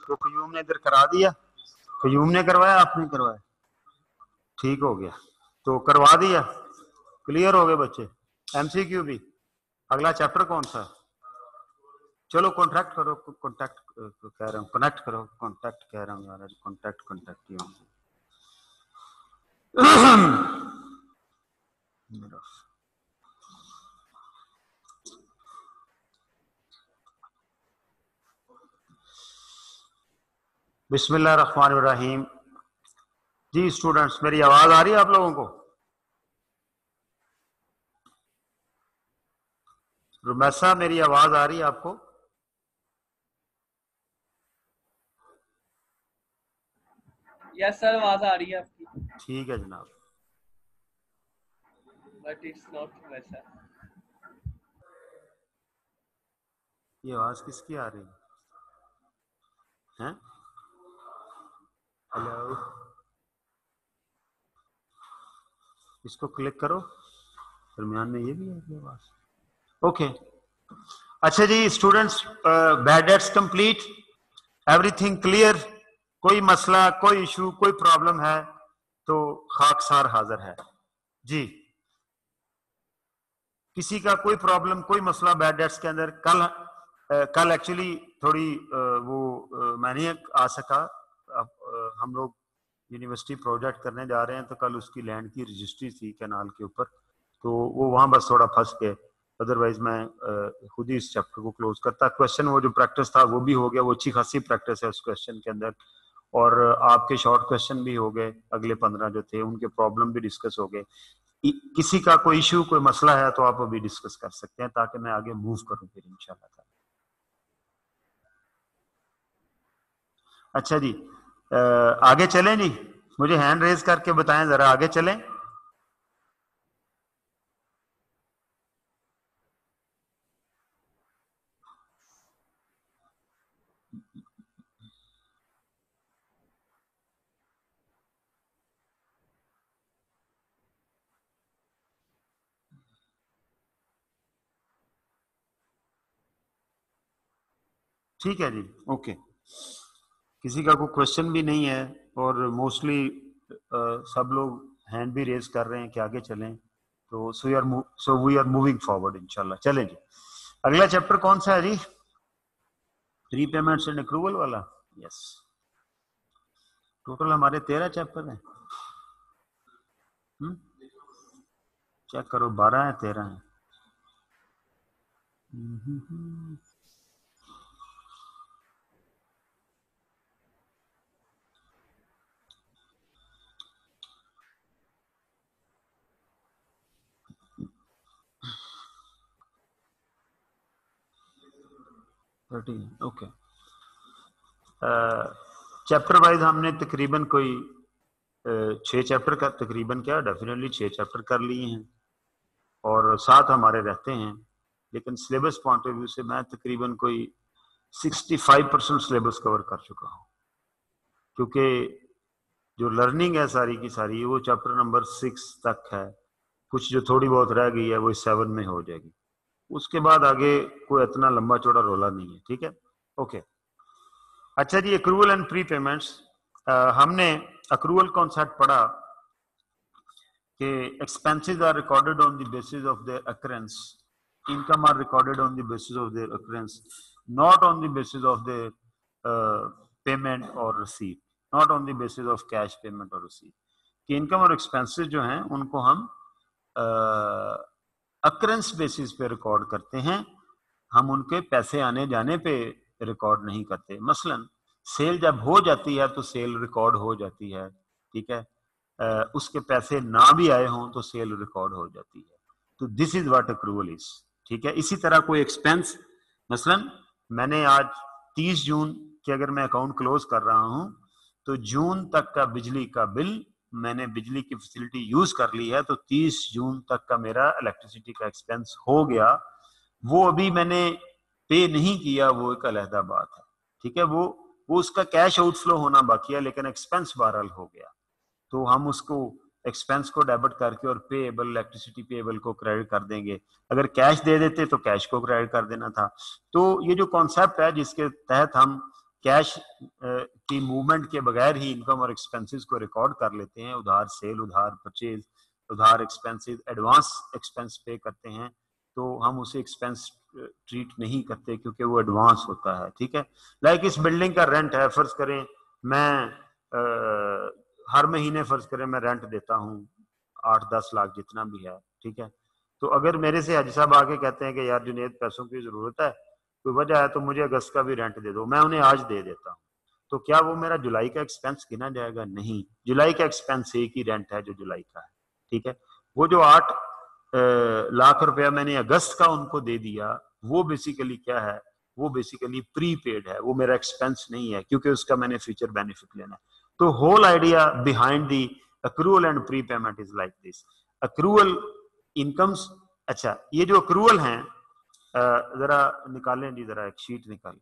तो क्यूम ने इधर करा दिया, क्यूम ने करवाया आपने करवाया, ठीक हो गया, तो करवा दिया, क्लियर हो गए बच्चे। एमसीक्यू भी। अगला चैप्टर कौन सा? चलो कॉन्ट्रैक्ट करो, कॉन्टैक्ट कह रहा हूँ, कनेक्ट करो, कॉन्टैक्ट कह रहा हूँ यार, कॉन्टैक्ट कॉन्टैक्ट बिस्मिल्लाहिर्रहमानिर्रहीम। जी स्टूडेंट्स, मेरी आवाज आ रही है आप लोगों को? रुमैसा, मेरी आवाज आ रही है आपको? यस सर, आवाज आ रही है आपकी। ठीक है जनाब। बट इट्स नॉट वैसा। ये आवाज किसकी आ रही है? हेलो, इसको क्लिक करो, दरमियान में ये भी है आवाज। ओके, अच्छा जी students, bad debts complete, everything clear, कोई मसला, कोई इशू, कोई प्रॉब्लम है तो खाकसार हाजिर है जी। किसी का कोई प्रॉब्लम, कोई मसला बैड डेट्स के अंदर? कल एक्चुअली थोड़ी मैं नहीं आ सका। अब हम लोग यूनिवर्सिटी प्रोजेक्ट करने जा रहे हैं, तो कल उसकी लैंड की रजिस्ट्री थी कैनाल के ऊपर, तो वो वहां बस थोड़ा फंस गए। अदरवाइज मैं खुद ही इस चैप्टर को क्लोज करता। क्वेश्चन वो जो प्रैक्टिस था वो भी हो गया, वो अच्छी खासी प्रैक्टिस है उस क्वेश्चन के अंदर, और आपके शॉर्ट क्वेश्चन भी हो गए, अगले 15 जो थे उनके प्रॉब्लम भी डिस्कस हो गए। किसी का कोई इश्यू, कोई मसला है तो आप अभी डिस्कस कर सकते हैं, ताकि मैं आगे मूव करूं फिर इंशाल्लाह। अच्छा जी, आगे चलें जी, मुझे हैंड रेज करके बताएं जरा, आगे चलें। ठीक है जी, ओके। किसी का कोई क्वेश्चन भी नहीं है, और मोस्टली सब लोग हैंड भी रेज कर रहे हैं कि आगे चलें, तो so we are moving forward इंशाल्लाह। चलें जी, अगला चैप्टर कौन सा है जी? प्री पेमेंट्स एंड अक्रूवल वाला। यस, टोटल हमारे 13 चैप्टर हैं। चेक करो, 12 है 13 है? ओके। चैप्टर वाइज हमने तकरीबन कोई 6 चैप्टर का, तकरीबन क्या डेफिनेटली 6 चैप्टर कर लिए हैं, और 7 हमारे रहते हैं। लेकिन सिलेबस पॉइंट ऑफ व्यू से मैं तकरीबन कोई 65% सिलेबस कवर कर चुका हूँ, क्योंकि जो लर्निंग है सारी की सारी वो चैप्टर नंबर 6 तक है। कुछ जो थोड़ी बहुत रह गई है वो 7 में हो जाएगी, उसके बाद आगे कोई इतना लंबा चौड़ा रोला नहीं है। ठीक है, ओके। अच्छा जी, अक्रूवल एंड प्री पेमेंट्स, हमने अक्रूवल कॉन्सेप्ट पढ़ा कि expenses are recorded on the basis of their occurrence, income are recorded on the basis of their occurrence, not on the basis of their payment or receipt, not on the basis of cash payment or receipt. कि income और expenses जो हैं उनको हम occurrence basis पे record करते हैं, हम उनके पैसे आने जाने पे रिकॉर्ड नहीं करते। मसलन सेल जब हो जाती है तो सेल रिकॉर्ड हो जाती है, ठीक है, उसके पैसे ना भी आए हों तो सेल रिकॉर्ड हो जाती है। तो this is what accrual is. ठीक है, इसी तरह कोई एक्सपेंस, मसलन मैंने आज 30 जून के अगर मैं अकाउंट क्लोज कर रहा हूं, तो जून तक का बिजली का बिल, मैंने बिजली की फैसिलिटी यूज कर ली है, तो 30 जून तक का मेरा इलेक्ट्रिसिटी का एक्सपेंस हो गया। वो अभी मैंने पे नहीं किया, वो एक अलहदा बात है। ठीक है, वो उसका कैश आउटफ्लो होना बाकी है, लेकिन एक्सपेंस बहरहाल हो गया, तो हम उसको एक्सपेंस को डेबिट करके और पेएबल, इलेक्ट्रिसिटी पेएबल को क्रेडिट कर देंगे। अगर कैश दे देते तो कैश को क्रेडिट कर देना था। तो ये जो कॉन्सेप्ट है जिसके तहत हम कैश की मूवमेंट के बगैर ही इनकम और एक्सपेंसेस को रिकॉर्ड कर लेते हैं, उधार सेल, उधार परचेज, उधार एक्सपेंसेस, एडवांस एक्सपेंस पे करते हैं, तो हम उसे एक्सपेंस ट्रीट नहीं करते क्योंकि वो एडवांस होता है। ठीक है, लाइक इस बिल्डिंग का रेंट है, फर्ज करें मैं हर महीने फर्ज करें मैं रेंट देता हूँ 8-10 लाख जितना भी है। ठीक है, तो अगर मेरे से हाजी साहब आके कहते हैं कि यार जुनेद पैसों की जरूरत है, कोई वजह है, तो मुझे अगस्त का भी रेंट दे दो, मैं उन्हें आज दे देता हूँ, तो क्या वो मेरा जुलाई का एक्सपेंस गिना जाएगा? नहीं, जुलाई का एक्सपेंस एक ही रेंट है जो जुलाई का है। ठीक है, वो जो 8 लाख रुपया मैंने अगस्त का उनको दे दिया, वो बेसिकली क्या है, वो बेसिकली प्रीपेड है, वो मेरा एक्सपेंस नहीं है क्योंकि उसका मैंने फ्यूचर बेनिफिट लेना है। तो whole idea behind the accrual and prepayment is like this. Accrual incomes, अच्छा ये जो अक्रूवल हैं, जरा निकालें जी, जरा एक शीट निकालें।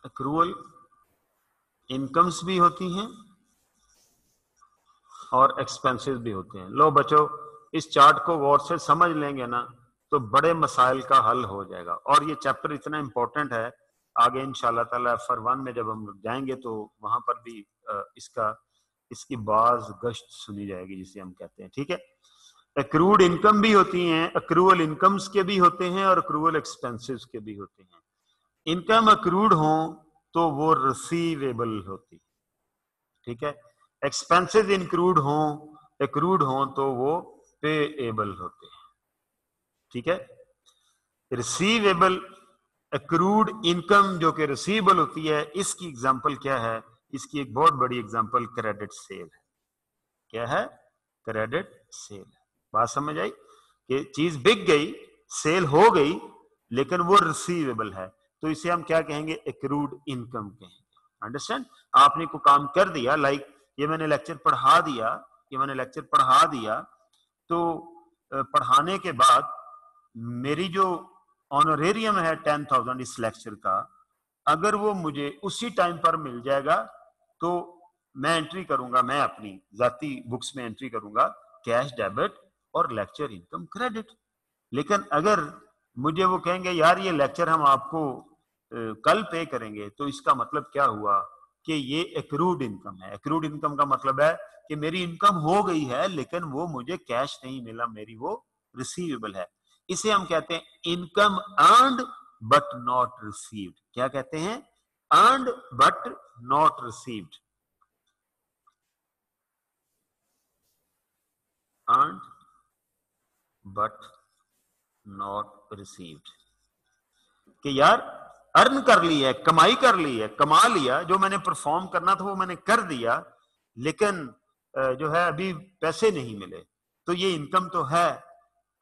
अक्रूवल इनकम्स भी होती हैं और एक्सपेंसेस भी होते हैं। लो बच्चों, इस चार्ट को गौर से समझ लेंगे ना तो बड़े मसाइल का हल हो जाएगा। और ये चैप्टर इतना इंपॉर्टेंट है, आगे इंशाल्लाह ताला FR1 में जब हम जाएंगे तो वहां पर भी इसकी बाज गश्त सुनी जाएगी जिसे हम कहते हैं। ठीक है, एक्रूड इनकम भी होती हैं, अक्रूवल इनकम्स के भी होते हैं और अक्रूवल एक्सपेंसेस के भी होते हैं। इनकम अक्रूड हो तो वो रिसीवेबल होती, ठीक है, एक्सपेंसेस एक्रूड हो तो वो पेएबल होते हैं। ठीक है, रिसीवेबल एक्रूड इनकम जो कि रिसीवेबल होती है, इसकी एग्जांपल क्या है? इसकी एक बहुत बड़ी एग्जांपल क्रेडिट सेल है। क्या है? Credit sale. बात समझ आई कि चीज बिक गई, सेल हो गई, लेकिन वो रिसीवेबल है, तो इसे हम क्या कहेंगे? एक्रूड इनकम कहेंगे। अंडरस्टैंड? आपने को काम कर दिया, लाइक ये मैंने लेक्चर पढ़ा दिया, तो पढ़ाने के बाद मेरी जो ऑनरेरियम है 10,000 इस लेक्चर का, अगर वो मुझे उसी टाइम पर मिल जाएगा तो मैं एंट्री करूंगा, मैं अपनी जाती बुक्स में एंट्री करूंगा कैश डेबिट और लेक्चर इनकम क्रेडिट। लेकिन अगर मुझे वो कहेंगे यार ये लेक्चर हम आपको कल पे करेंगे, तो इसका मतलब क्या हुआ कि ये एक्रूड इनकम है। एक्रूड इनकम का मतलब है कि मेरी इनकम हो गई है लेकिन वो मुझे कैश नहीं मिला, मेरी वो रिसीवेबल है। इसे हम कहते हैं income earned but not received. क्या कहते हैं? Earned but not received. Earned but not received, कि यार अर्न कर ली है, कमाई कर ली है, कमा लिया, जो मैंने परफॉर्म करना था वो मैंने कर दिया, लेकिन जो है अभी पैसे नहीं मिले, तो ये इनकम तो है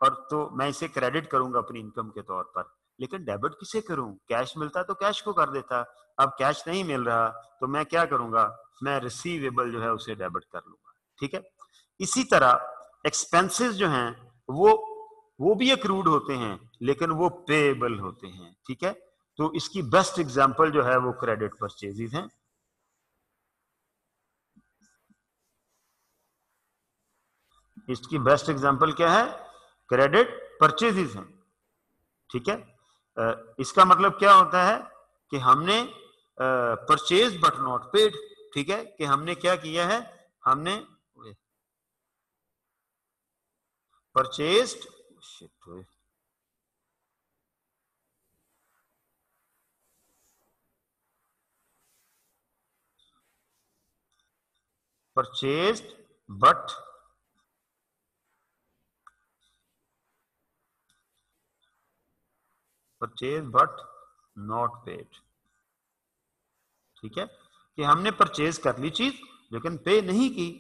और तो मैं इसे क्रेडिट करूंगा अपनी इनकम के तौर पर। लेकिन डेबिट किसे करूं? कैश मिलता तो कैश को कर देता, अब कैश नहीं मिल रहा तो मैं क्या करूंगा? मैं रिसीवेबल जो है उसे डेबिट कर लूंगा। ठीक है, इसी तरह एक्सपेंसेस जो हैं वो भी एक्रूड होते हैं लेकिन वो पेएबल होते हैं। ठीक है, तो इसकी बेस्ट एग्जांपल जो है वो क्रेडिट परचेजेस हैं। इसकी बेस्ट एग्जांपल क्या है? क्रेडिट परचेजेस हैं। ठीक है, इसका मतलब क्या होता है कि हमने परचेज बट नॉट पेड। ठीक है, कि हमने क्या किया है? हमने परचेज्ड बट नॉट पेड। ठीक है, कि हमने परचेज कर ली चीज लेकिन पे नहीं की,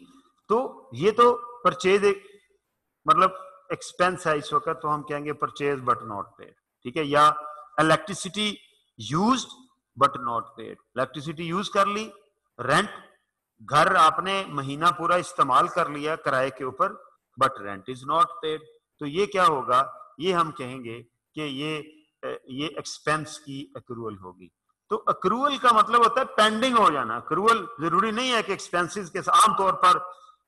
तो ये तो परचेज मतलब एक्सपेंस है इस वक्त, तो हम कहेंगे परचेज बट नॉट पेड। ठीक है, या electricity used but not paid. Electricity use कर ली, रेंट, घर आपने महीना पूरा इस्तेमाल कर लिया किराए के ऊपर, but rent is not paid. तो ये क्या होगा? ये हम कहेंगे कि ये एक्सपेंस की अक्रूवल होगी। तो अक्रूवल का मतलब होता है पेंडिंग हो जाना। अक्रूवल जरूरी नहीं है कि एक्सपेंसेस के आमतौर पर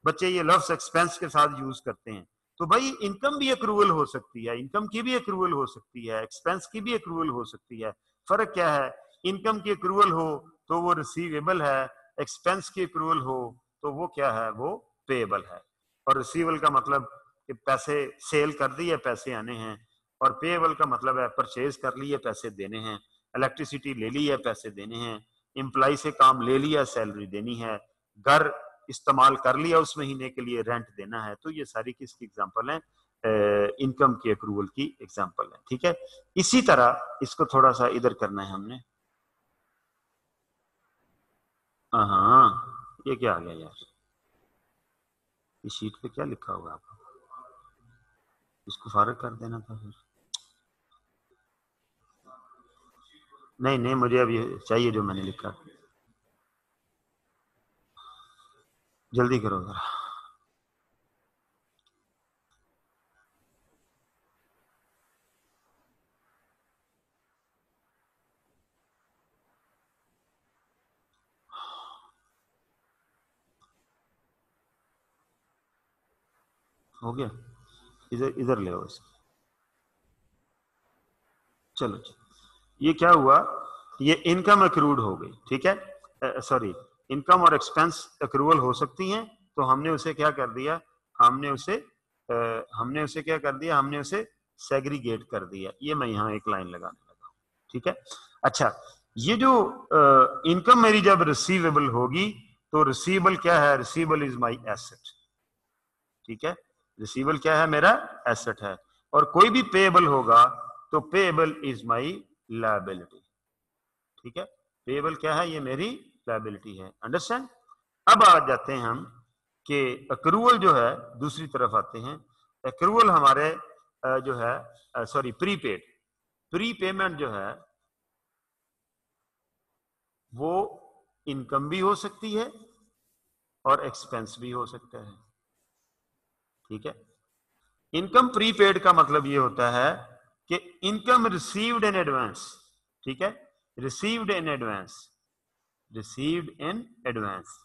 बच्चे ये लफ्ज एक्सपेंस के साथ यूज करते हैं। तो भाई इनकम भी एक्रूवल हो सकती है, इनकम की भी एक्रूवल हो सकती है, एक्सपेंस की भी एक्रूवल हो सकती है। फर्क क्या है? इनकम की एक्रूवल हो तो वो रिसीवेबल है, एक्सपेंस की एक्रूवल हो तो वो क्या है? वो पेएबल है। और रिसीवेबल का मतलब कि पैसे सेल कर दी है, पैसे आने हैं, और पेएबल का मतलब है परचेज कर ली है, पैसे देने हैं, इलेक्ट्रिसिटी ले ली है, पैसे देने हैं, एम्प्लॉय से काम ले लिया, सैलरी देनी है, घर इस्तेमाल कर लिया उस महीने के लिए, रेंट देना है। तो ये सारी किसकी एग्जांपल है? इनकम की अक्रूवल की एग्जांपल है। ठीक है, इसी तरह इसको थोड़ा सा इधर करना है हमने। हाँ, ये क्या आ गया यार? इस शीट पे क्या लिखा हुआ आपको? इसको फारग कर देना था फिर। नहीं नहीं, मुझे अब ये चाहिए जो मैंने लिखा। जल्दी करो जरा। हो गया? इधर इधर ले आओ इसको। चलो, ये क्या हुआ? ये इनकम अक्रूड हो गई। ठीक है, सॉरी, इनकम और एक्सपेंस अक्रूवल हो सकती हैं, तो हमने उसे क्या कर दिया? हमने उसे क्या कर दिया? हमने उसे सेग्रीगेट कर दिया। ये मैं यहाँ एक लाइन लगाने लगा हूँ। ठीक है, अच्छा, ये जो इनकम मेरी जब रिसीवेबल होगी, तो रिसीवेबल क्या है? Receivable is my asset. ठीक है, रिसीवेबल क्या है? मेरा एसेट है। और कोई भी पेएबल होगा तो पेएबल इज माई लायबिलिटी। ठीक है, पेएबल क्या है? ये मेरी लायबिलिटी है। अंडरस्टैंड? अब आ जाते हैं हम कि अक्रूवल जो है, दूसरी तरफ आते हैं। अक्रूवल हमारे जो है, सॉरी, प्रीपेड, प्रीपेमेंट जो है वो इनकम भी हो सकती है और एक्सपेंस भी हो सकता है। ठीक है, इनकम प्रीपेड का मतलब ये होता है कि इनकम रिसीव्ड इन एडवांस। ठीक है, received in advance, received in advance.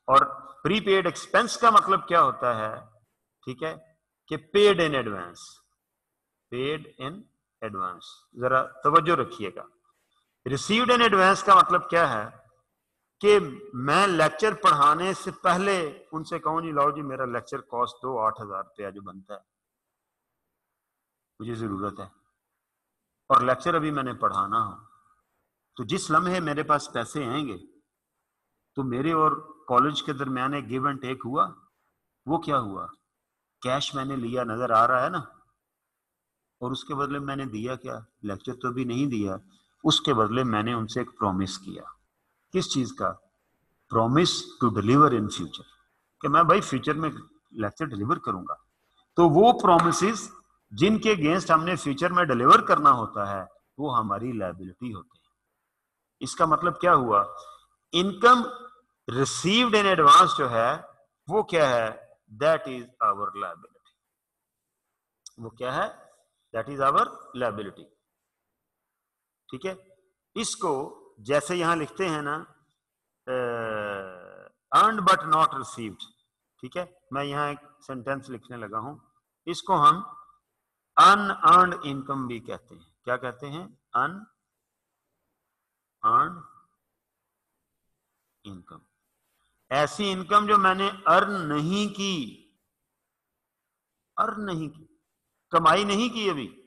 और प्रीपेड एक्सपेंस का मतलब क्या होता है? ठीक है, कि paid in advance, paid in advance. जरा तवज्जो रखिएगा। रिसीव्ड इन एडवांस का मतलब क्या है? कि मैं लेक्चर पढ़ाने से पहले उनसे कहूं जी लाओ जी मेरा लेक्चर कॉस्ट दो 8,000 रुपया जो बनता है, मुझे जरूरत है, और लेक्चर अभी मैंने पढ़ाना हो, तो जिस लम्हे मेरे पास पैसे आएंगे तो मेरे और कॉलेज के दरमियान एक गिव एंड टेक हुआ। वो क्या हुआ? कैश मैंने लिया, नजर आ रहा है ना, और उसके बदले मैंने दिया क्या? लेक्चर तो भी नहीं दिया, उसके बदले मैंने उनसे एक प्रॉमिस किया। किस चीज का? Promise to deliver in future, कि मैं भाई फ्यूचर में लेक्चर डिलीवर करूंगा। तो वो प्रोमिसेस जिनके अगेंस्ट हमने फ्यूचर में डिलीवर करना होता है, वो हमारी लायबिलिटी होती है। इसका मतलब क्या हुआ? इनकम रिसीव्ड इन एडवांस जो है वो क्या है? That is our liability. वो क्या है? That is our liability. ठीक है, इसको जैसे यहां लिखते हैं ना, अर्नड बट नॉट रिसीव्ड। ठीक है, मैं यहां एक सेंटेंस लिखने लगा हूं, इसको हम अनअर्न्ड इनकम भी कहते हैं। क्या कहते हैं? Unearned income. ऐसी इनकम जो मैंने अर्न नहीं की, अर्न नहीं की, कमाई नहीं की अभी।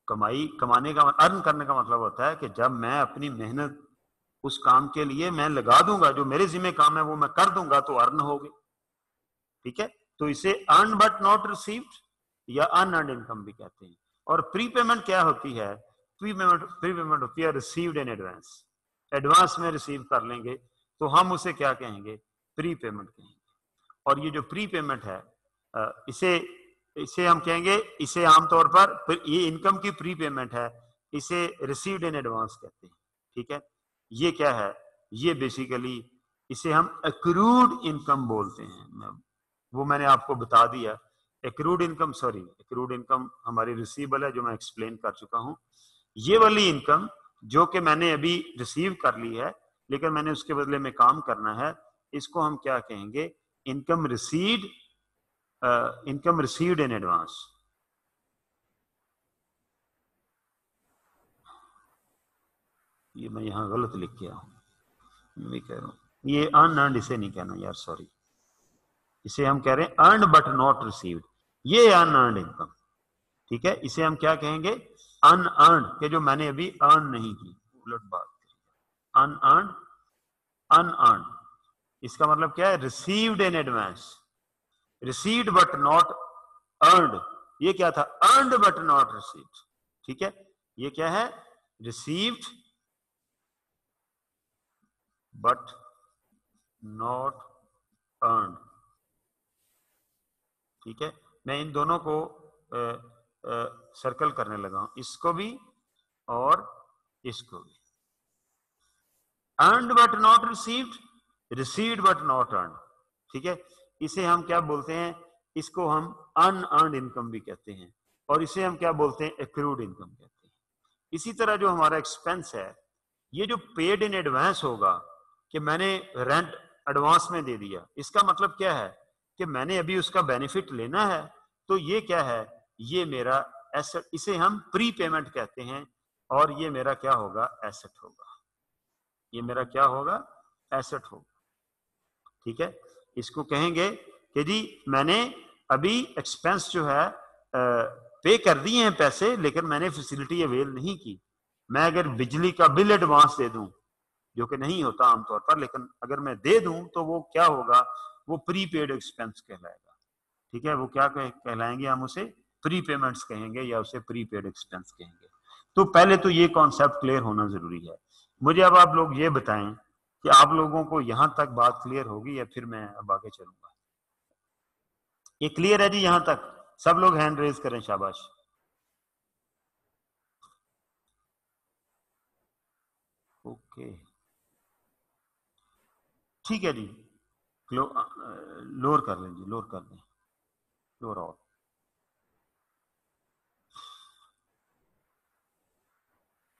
कमाई, कमाने का, अर्न करने का मतलब होता है कि जब मैं अपनी मेहनत उस काम के लिए मैं लगा दूंगा, जो मेरे जिम्मे काम है वो मैं कर दूंगा, तो अर्न हो गई। ठीक है, तो इसे अर्न बट नॉट रिसीव्ड या अनअर्न्ड इनकम भी कहते हैं। और प्रीपेमेंट क्या होती है? प्रीपेमेंट होती है रिसीव्ड इन एडवांस। एडवांस में रिसीव कर लेंगे तो हम उसे क्या कहेंगे? प्रीपेमेंट कहेंगे। और ये जो प्रीपेमेंट है, इसे इसे हम कहेंगे, इसे आमतौर पर, ये इनकम की प्रीपेमेंट है, इसे रिसीव्ड इन एडवांस कहते हैं। ठीक है, ये क्या है? ये बेसिकली इसे हम एक्रूड इनकम बोलते हैं। वो मैंने आपको बता दिया। Accrued income, sorry, accrued income हमारी रिसीवेबल है, जो मैं एक्सप्लेन कर चुका हूं। ये वाली इनकम जो कि मैंने अभी रिसीव कर ली है, लेकिन मैंने उसके बदले में काम करना है, इसको हम क्या कहेंगे? income received in advance. ये मैं यहाँ गलत लिख के आऊँ, मैं कह रहा हूँ ये अनअर्न्ड, इसे नहीं कहना यार, सॉरी, इसे हम कह रहे हैं अर्नड बट नॉट रिसीव्ड, ये अनअर्न्ड इनकम, ठीक है। इसे हम क्या कहेंगे, अनअर्न्ड, के जो मैंने अभी अर्न नहीं की, उलट बात, अनअर्न्ड, अनअर्न्ड, इसका मतलब क्या है, received in advance, received but not earned, ये क्या था, अर्नड बट नॉट रिसीव्ड, ठीक है। ये क्या है, रिसीव्ड बट नॉट अर्नड, ठीक है। मैं इन दोनों को सर्कल करने लगा हूं, इसको भी और इसको भी, earned but not received, received but not earned, ठीक है। इसे हम क्या बोलते हैं, इसको हम अनअर्न्ड इनकम भी कहते हैं, और इसे हम क्या बोलते हैं, एक्रूड इनकम कहते हैं। इसी तरह जो हमारा एक्सपेंस है, ये जो पेड इन एडवांस होगा, कि मैंने रेंट एडवांस में दे दिया, इसका मतलब क्या है कि मैंने अभी उसका बेनिफिट लेना है, तो ये क्या है, ये मेरा एसेट, इसे हम प्री पेमेंट कहते हैं, और ये मेरा क्या होगा, एसेट होगा, ये मेरा क्या होगा, एसेट होगा, ठीक है। इसको कहेंगे कि जी मैंने अभी एक्सपेंस जो है पे कर दिए हैं पैसे, लेकिन मैंने फैसिलिटी अवेल नहीं की। मैं अगर बिजली का बिल एडवांस दे दूं, जो कि नहीं होता आमतौर पर, लेकिन अगर मैं दे दूं तो वो क्या होगा, वो प्रीपेड एक्सपेंस कहलाएगा, ठीक है। वो क्या कहलाएंगे, हम उसे प्री पेमेंट्स कहेंगे, या उसे प्रीपेड एक्सपेंस कहेंगे। तो पहले तो ये कॉन्सेप्ट क्लियर होना जरूरी है। मुझे अब आप लोग ये बताएं कि आप लोगों को यहां तक बात क्लियर होगी, या फिर मैं अब आगे चलूंगा। ये क्लियर है जी यहां तक? सब लोग हैंड रेज करें, शाबाश। ओके, ठीक है जी, लोअर कर लें जी, लोअर कर लें, लोअर ऑल।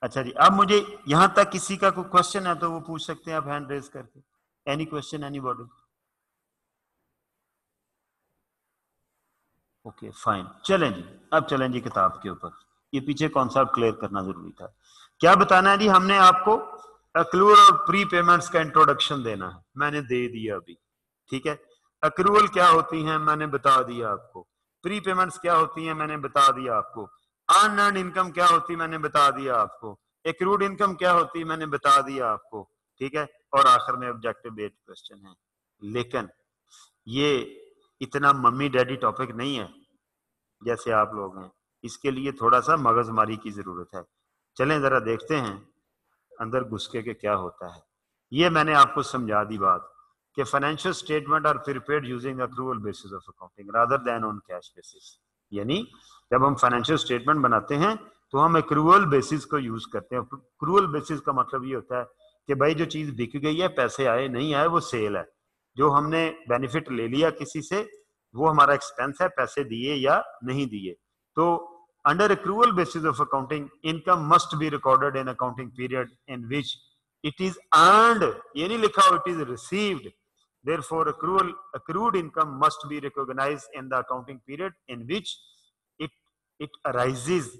अच्छा जी, अब मुझे यहां तक किसी का कोई क्वेश्चन है तो वो पूछ सकते हैं आप हैंड रेज करके। Any question, any body? Okay fine, चलें जी, अब चलें जी किताब के ऊपर। ये पीछे कॉन्सेप्ट क्लियर करना जरूरी था। क्या बताना है जी, हमने आपको अक्रूवल और प्री पेमेंट्स का इंट्रोडक्शन देना है, मैंने दे दिया अभी, ठीक है। अक्रूवल क्या होती हैं मैंने बता दिया आपको, प्री पेमेंट्स क्या होती हैं मैंने बता दिया आपको, अनअर्न्ड इनकम क्या होती है मैंने बता दिया आपको, एक्रूड इनकम क्या होती है मैंने बता दिया आपको, ठीक है। और आखिर में ऑब्जेक्टिव बेस्ड क्वेश्चन है। लेकिन ये इतना मम्मी डैडी टॉपिक नहीं है जैसे आप लोग हैं, इसके लिए थोड़ा सा मगजमारी की जरूरत है। चलें जरा देखते हैं अंदर घुस के क्या होता है। ये मैंने आपको समझा दी बात कि financial statement are prepared using accrual basis of accounting rather than on cash basis. यानी जब हम फाइनेंशियल स्टेटमेंट बनाते हैं तो हम अक्रूवल बेसिस को यूज करते हैं। अक्रूवल बेसिस का मतलब ये होता है कि भाई जो चीज बिक गई है, पैसे आए नहीं आए, वो सेल है। जो हमने बेनिफिट ले लिया किसी से, वो हमारा एक्सपेंस है, पैसे दिए या नहीं दिए। तो under accrual basis of accounting, income must be recorded in accounting period in which it is earned, ये नहीं लिखा हो it is received. Therefore accrued income must be recognized in the accounting period in which it arises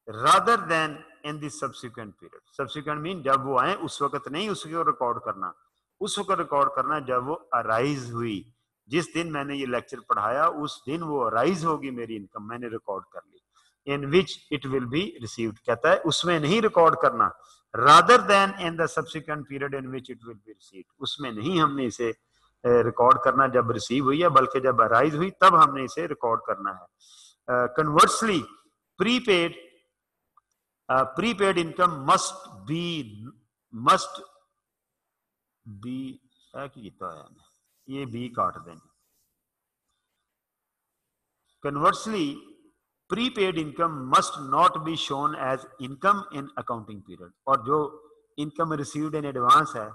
rather than in the subsequent period. Subsequent mean जब वो आए उस वक्त नहीं उसको रिकॉर्ड करना, उस वक्त रिकॉर्ड करना जब वो अराइज हुई। जिस दिन मैंने ये लेक्चर पढ़ाया उस दिन वो अराइज होगी मेरी इनकम, मैंने रिकॉर्ड कर ली। in which it will be received, कहता है उसमें नहीं रिकॉर्ड करना, rather than in the subsequent period in which it will be received, उसमें नहीं हमने इसे रिकॉर्ड करना जब रिसीव हुई है, बल्कि जब अराइज हुई तब हमने इसे रिकॉर्ड करना है। Conversely prepaid income must be ये बी काट देंगे। Conversely prepaid income must not be shown as income in accounting period. और जो इनकम रिसीव्ड इन एडवांस है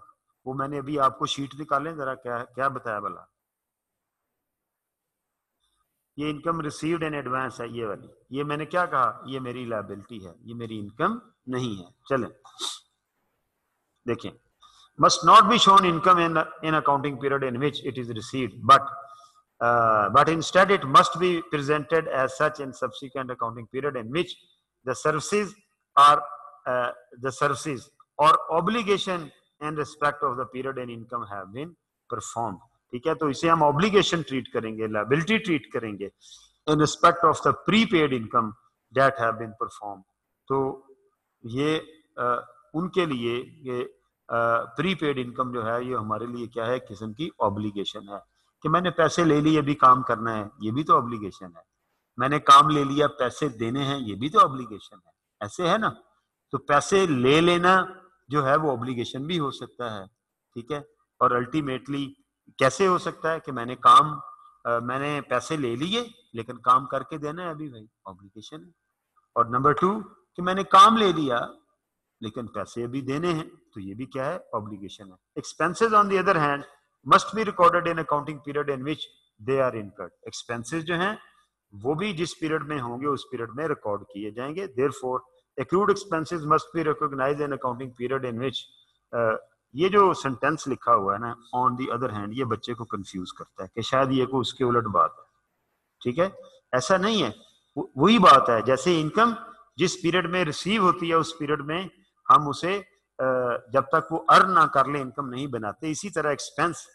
वो मैंने अभी आपको शीट निकालें जरा, क्या बताया भला। ये इनकम रिसीव्ड इन एडवांस है, ये वाली, ये मैंने क्या कहा, ये मेरी लायबिलिटी है, ये मेरी इनकम नहीं है। चलें देखें, must not be shown income in accounting period in which it is received, but but instead it must be presented as such in subsequent accounting period in which the services are the services or obligation in respect of the period and income have been performed. ठीक है, तो इसे हम obligation treat करेंगे, liability treat करेंगे in respect of the prepaid income that have been performed. तो ये उनके लिए ये प्रीपेड इनकम जो है ये हमारे लिए क्या है, किस्म की ऑब्लिगेशन है कि मैंने पैसे ले लिए, अभी काम करना है, ये भी तो ऑब्लिगेशन है। मैंने काम ले लिया, पैसे देने हैं, ये भी तो ऑब्लिगेशन है। ऐसे है ना, तो पैसे ले लेना जो है वो ऑब्लिगेशन भी हो सकता है, ठीक है। और अल्टीमेटली कैसे हो सकता है कि मैंने पैसे ले लिए लेकिन काम करके देना है, अभी भाई ऑब्लिगेशन है। और नंबर 2 कि मैंने काम ले लिया लेकिन पैसे अभी देने हैं, तो ये भी क्या है, ऑब्लिगेशन है। Expenses on the other hand must be recorded in accounting period in which they are incurred. Expenses जो हैं वो भी जिस पीरियड में होंगे उस पीरियड में रिकॉर्ड किए जाएंगे। Therefore accrued expenses must be recognized in accounting period in which ये जो सेंटेंस लिखा हुआ है ना, ऑन दी अदर हैंड, ये बच्चे को कंफ्यूज करता है कि शायद ये को उसके उलट बात है, ठीक है। ऐसा नहीं है, वही बात है। जैसे इनकम जिस पीरियड में रिसीव होती है उस पीरियड में हम उसे जब तक वो अर्न ना कर ले इनकम नहीं बनाते। इसी तरह एक्सपेंस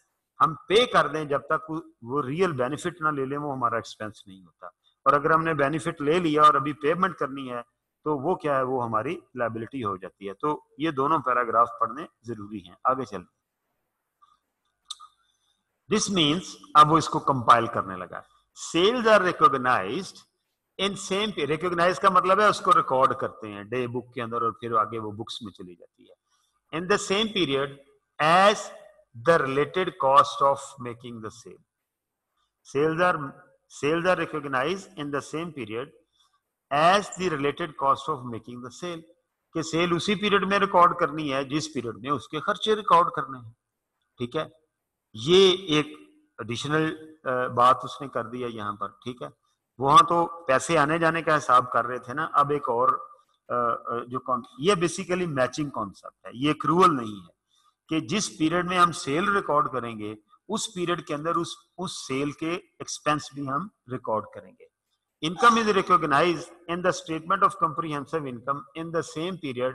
हम पे कर दें जब तक वो रियल बेनिफिट ना ले लें, वो हमारा एक्सपेंस नहीं होता। और अगर हमने बेनिफिट ले लिया और अभी पेमेंट करनी है तो वो क्या है, वो हमारी लायबिलिटी हो जाती है। तो ये दोनों पैराग्राफ पढ़ने जरूरी हैं। आगे चल, दिस मीन्स, अब वो इसको कंपाइल करने लगा। Sales are recognized in same, recognize का मतलब है उसको रिकॉर्ड करते हैं डे बुक के अंदर और फिर आगे वो बुक्स में चली जाती है। In the same period as the related cost of making the sale. Sales are recognized in the same period as the related cost of making the sale, कि सेल उसी पीरियड में रिकॉर्ड करनी है जिस पीरियड में उसके खर्चे record करने हैं, ठीक है। ये एक एडिशनल बात उसने कर दी है यहाँ पर, ठीक है। वहां तो पैसे आने जाने का हिसाब कर रहे थे ना, अब एक और ये बेसिकली मैचिंग कॉन्सेप्ट है, ये एक्रूअल नहीं है कि जिस पीरियड में हम सेल रिकॉर्ड करेंगे उस पीरियड के अंदर उस सेल के एक्सपेंस भी हम रिकॉर्ड करेंगे। Income is recognized in the statement of comprehensive income in the same period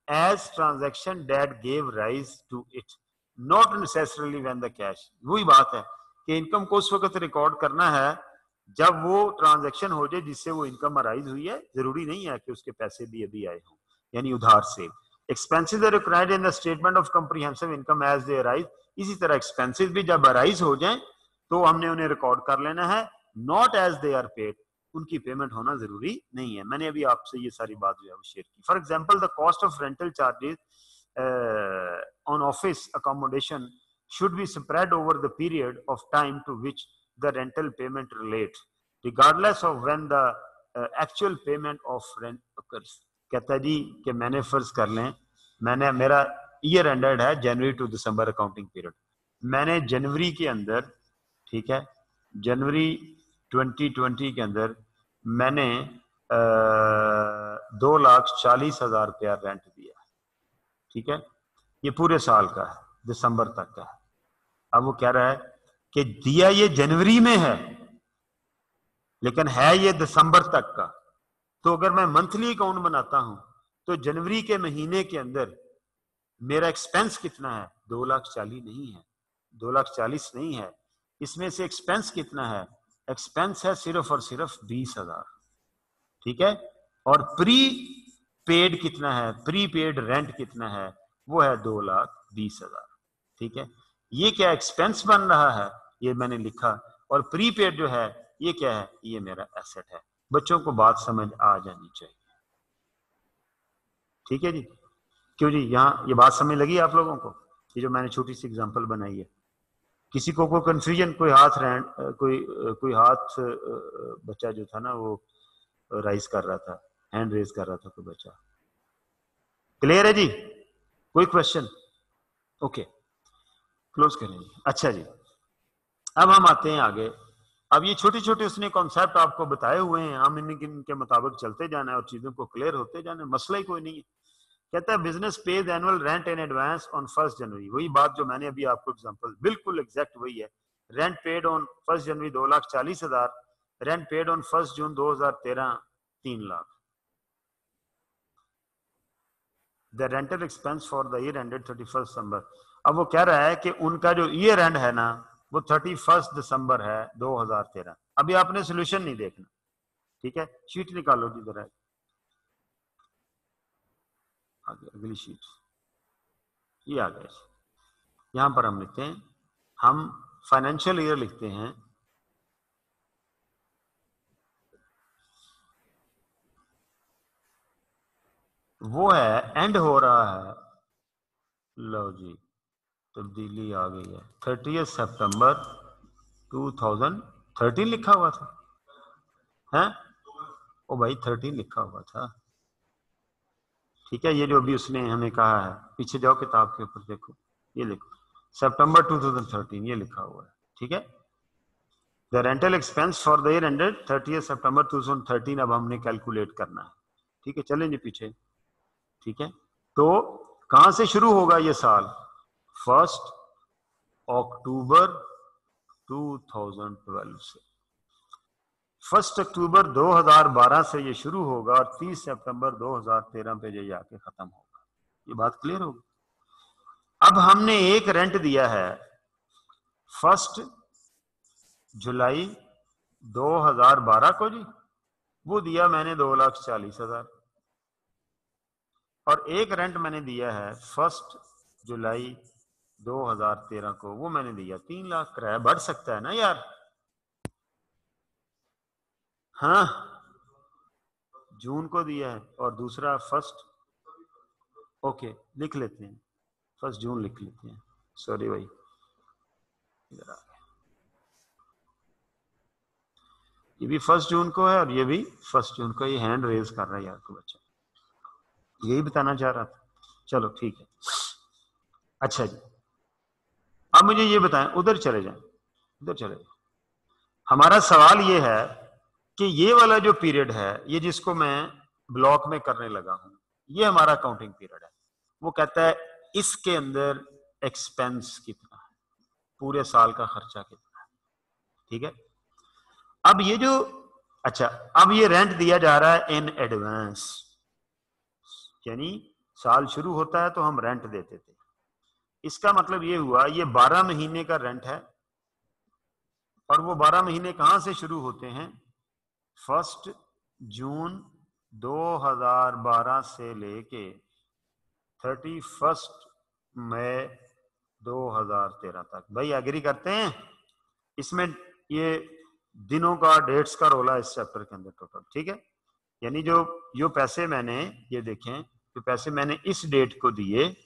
as transaction that gave rise to it, not necessarily when the cash। वही बात है कि इनकम को उस वक्त रिकॉर्ड करना है जब वो ट्रांजैक्शन हो जाए जिससे वो इनकम अराइज हुई है, जरूरी नहीं है कि उसके पैसे भी अभी आए हों, यानी उधार से। Expenses are required in the statement of comprehensive income as they arise. इसी तरह एक्सपेंसेस भी जब अराइज हो जाए तो हमने उन्हें रिकॉर्ड कर लेना है, not as they are paid, उनकी पेमेंट होना जरूरी नहीं है। मैंने अभी आपसे ये सारी बात जो है वो शेयर की। For example, the cost of rental charges on office accommodation should be spread over the period of time to which the rental payment relates, regardless of when the actual payment of rent occurs। कहता जी कि मैंने फर्ज कर लें, मेरा year ended है जनवरी to December accounting period, मैंने जनवरी के अंदर, ठीक है, जनवरी 2020 के अंदर मैंने 2,40,000 रुपया रेंट दिया, ठीक है। ये पूरे साल का है, दिसंबर तक का है। अब वो कह रहा है कि दिया ये जनवरी में है लेकिन है ये दिसंबर तक का। तो अगर मैं मंथली अकाउंट बनाता हूं तो जनवरी के महीने के अंदर मेरा एक्सपेंस कितना है, 2,40,000 नहीं है, 2,40,000 नहीं है। इसमें से एक्सपेंस कितना है, एक्सपेंस है सिर्फ और सिर्फ 20,000, ठीक है। और प्री पेड कितना है, प्री पेड रेंट कितना है, वो है 2,20,000, ठीक है। ये क्या एक्सपेंस बन रहा है, ये मैंने लिखा, और प्री पेड जो है ये क्या है, ये मेरा एसेट है। बच्चों को बात समझ आ जानी चाहिए, ठीक है जी। क्यों जी, यहाँ ये बात समझ लगी आप लोगों को, ये जो मैंने छोटी सी एग्जांपल बनाई है। किसी को कोई कंफ्यूजन, कोई हाथ बच्चा जो था ना वो राइज कर रहा था, हैंड रेज कर रहा था कोई बच्चा। क्लियर है जी, कोई क्वेश्चन? ओके, क्लोज करेंगे। अच्छा जी, अब हम आते हैं आगे। अब ये छोटे छोटे उसने कॉन्सेप्ट आपको बताए हुए हैं, हम इनके मुताबिक चलते जाना है और चीजों को क्लियर होते जाना है, मसला ही कोई नहीं है। कहता है business page annual rent in advance on 1 जनवरी। वही बात जो मैंने अभी आपको एग्जांपल, बिल्कुल एग्जैक्ट वही है। Rent paid on 1 January 2,40,000, rent paid on 1 June 2013 3 lakh. The rental expense for the year ended 31 दिसंबर। अब वो कह रहा है कि उनका जो ईयर एंड है ना वो 31 दिसंबर है 2013। अभी आपने सोल्यूशन नहीं देखना, ठीक है, शीट निकालो जी जरा, आगे अगली शीट, ये आ गया। यहां पर हम लिखते हैं, हम फाइनेंशियल ईयर लिखते हैं, वो है एंड हो रहा है, लो जी तब्दीली आ गई है, 30 सितंबर 2013 लिखा हुआ था, हैं ओ भाई 13 लिखा हुआ था, ठीक है। ये जो अभी उसने हमें कहा है, पीछे जाओ किताब के ऊपर देखो, ये लिखो सितंबर 2013 ये लिखा हुआ है, ठीक है। The rental expense for the year ended 30 सितंबर 2013 अब हमने कैलकुलेट करना है, ठीक है। चलें जी पीछे, ठीक है। तो कहां से शुरू होगा ये साल? 1 अक्टूबर 2012 से। 1 अक्टूबर 2012 से ये शुरू होगा और 30 सितंबर 2013 पे ये जाके खत्म होगा। ये बात क्लियर होगी? अब हमने एक रेंट दिया है 1 जुलाई 2012 को जी, वो दिया मैंने 2,40,000, और एक रेंट मैंने दिया है 1 जुलाई 2013 को, वो मैंने दिया 3 लाख। किराया बढ़ सकता है ना यार, हाँ जून को दिया है और दूसरा 1 ओके लिख लेते हैं, 1 जून लिख लेते हैं, सॉरी भाई इधर आ गया, ये भी 1 जून को है और ये भी 1 जून को। ये हैंड रेज कर रहा है यार को बच्चा, यही बताना चाह रहा था, चलो ठीक है। अच्छा जी, अब मुझे ये बताएं, उधर चले जाएं, उधर चले जाएं। हमारा सवाल ये है कि ये वाला जो पीरियड है, ये जिसको मैं ब्लॉक में करने लगा हूं, ये हमारा काउंटिंग पीरियड है। वो कहता है इसके अंदर एक्सपेंस कितना है, पूरे साल का खर्चा कितना है, ठीक है। अब ये जो, अच्छा अब ये रेंट दिया जा रहा है इन एडवांस, यानी साल शुरू होता है तो हम रेंट देते थे। इसका मतलब ये हुआ ये 12 महीने का रेंट है, और वो 12 महीने कहां से शुरू होते हैं? 1 जून 2012 से लेके 31 मई 2013 तक। भाई एग्री करते हैं? इसमें ये दिनों का, डेट्स का रोला इस चैप्टर के अंदर टोटल, ठीक है। यानी जो पैसे मैंने, ये देखें, जो पैसे मैंने इस डेट को दिए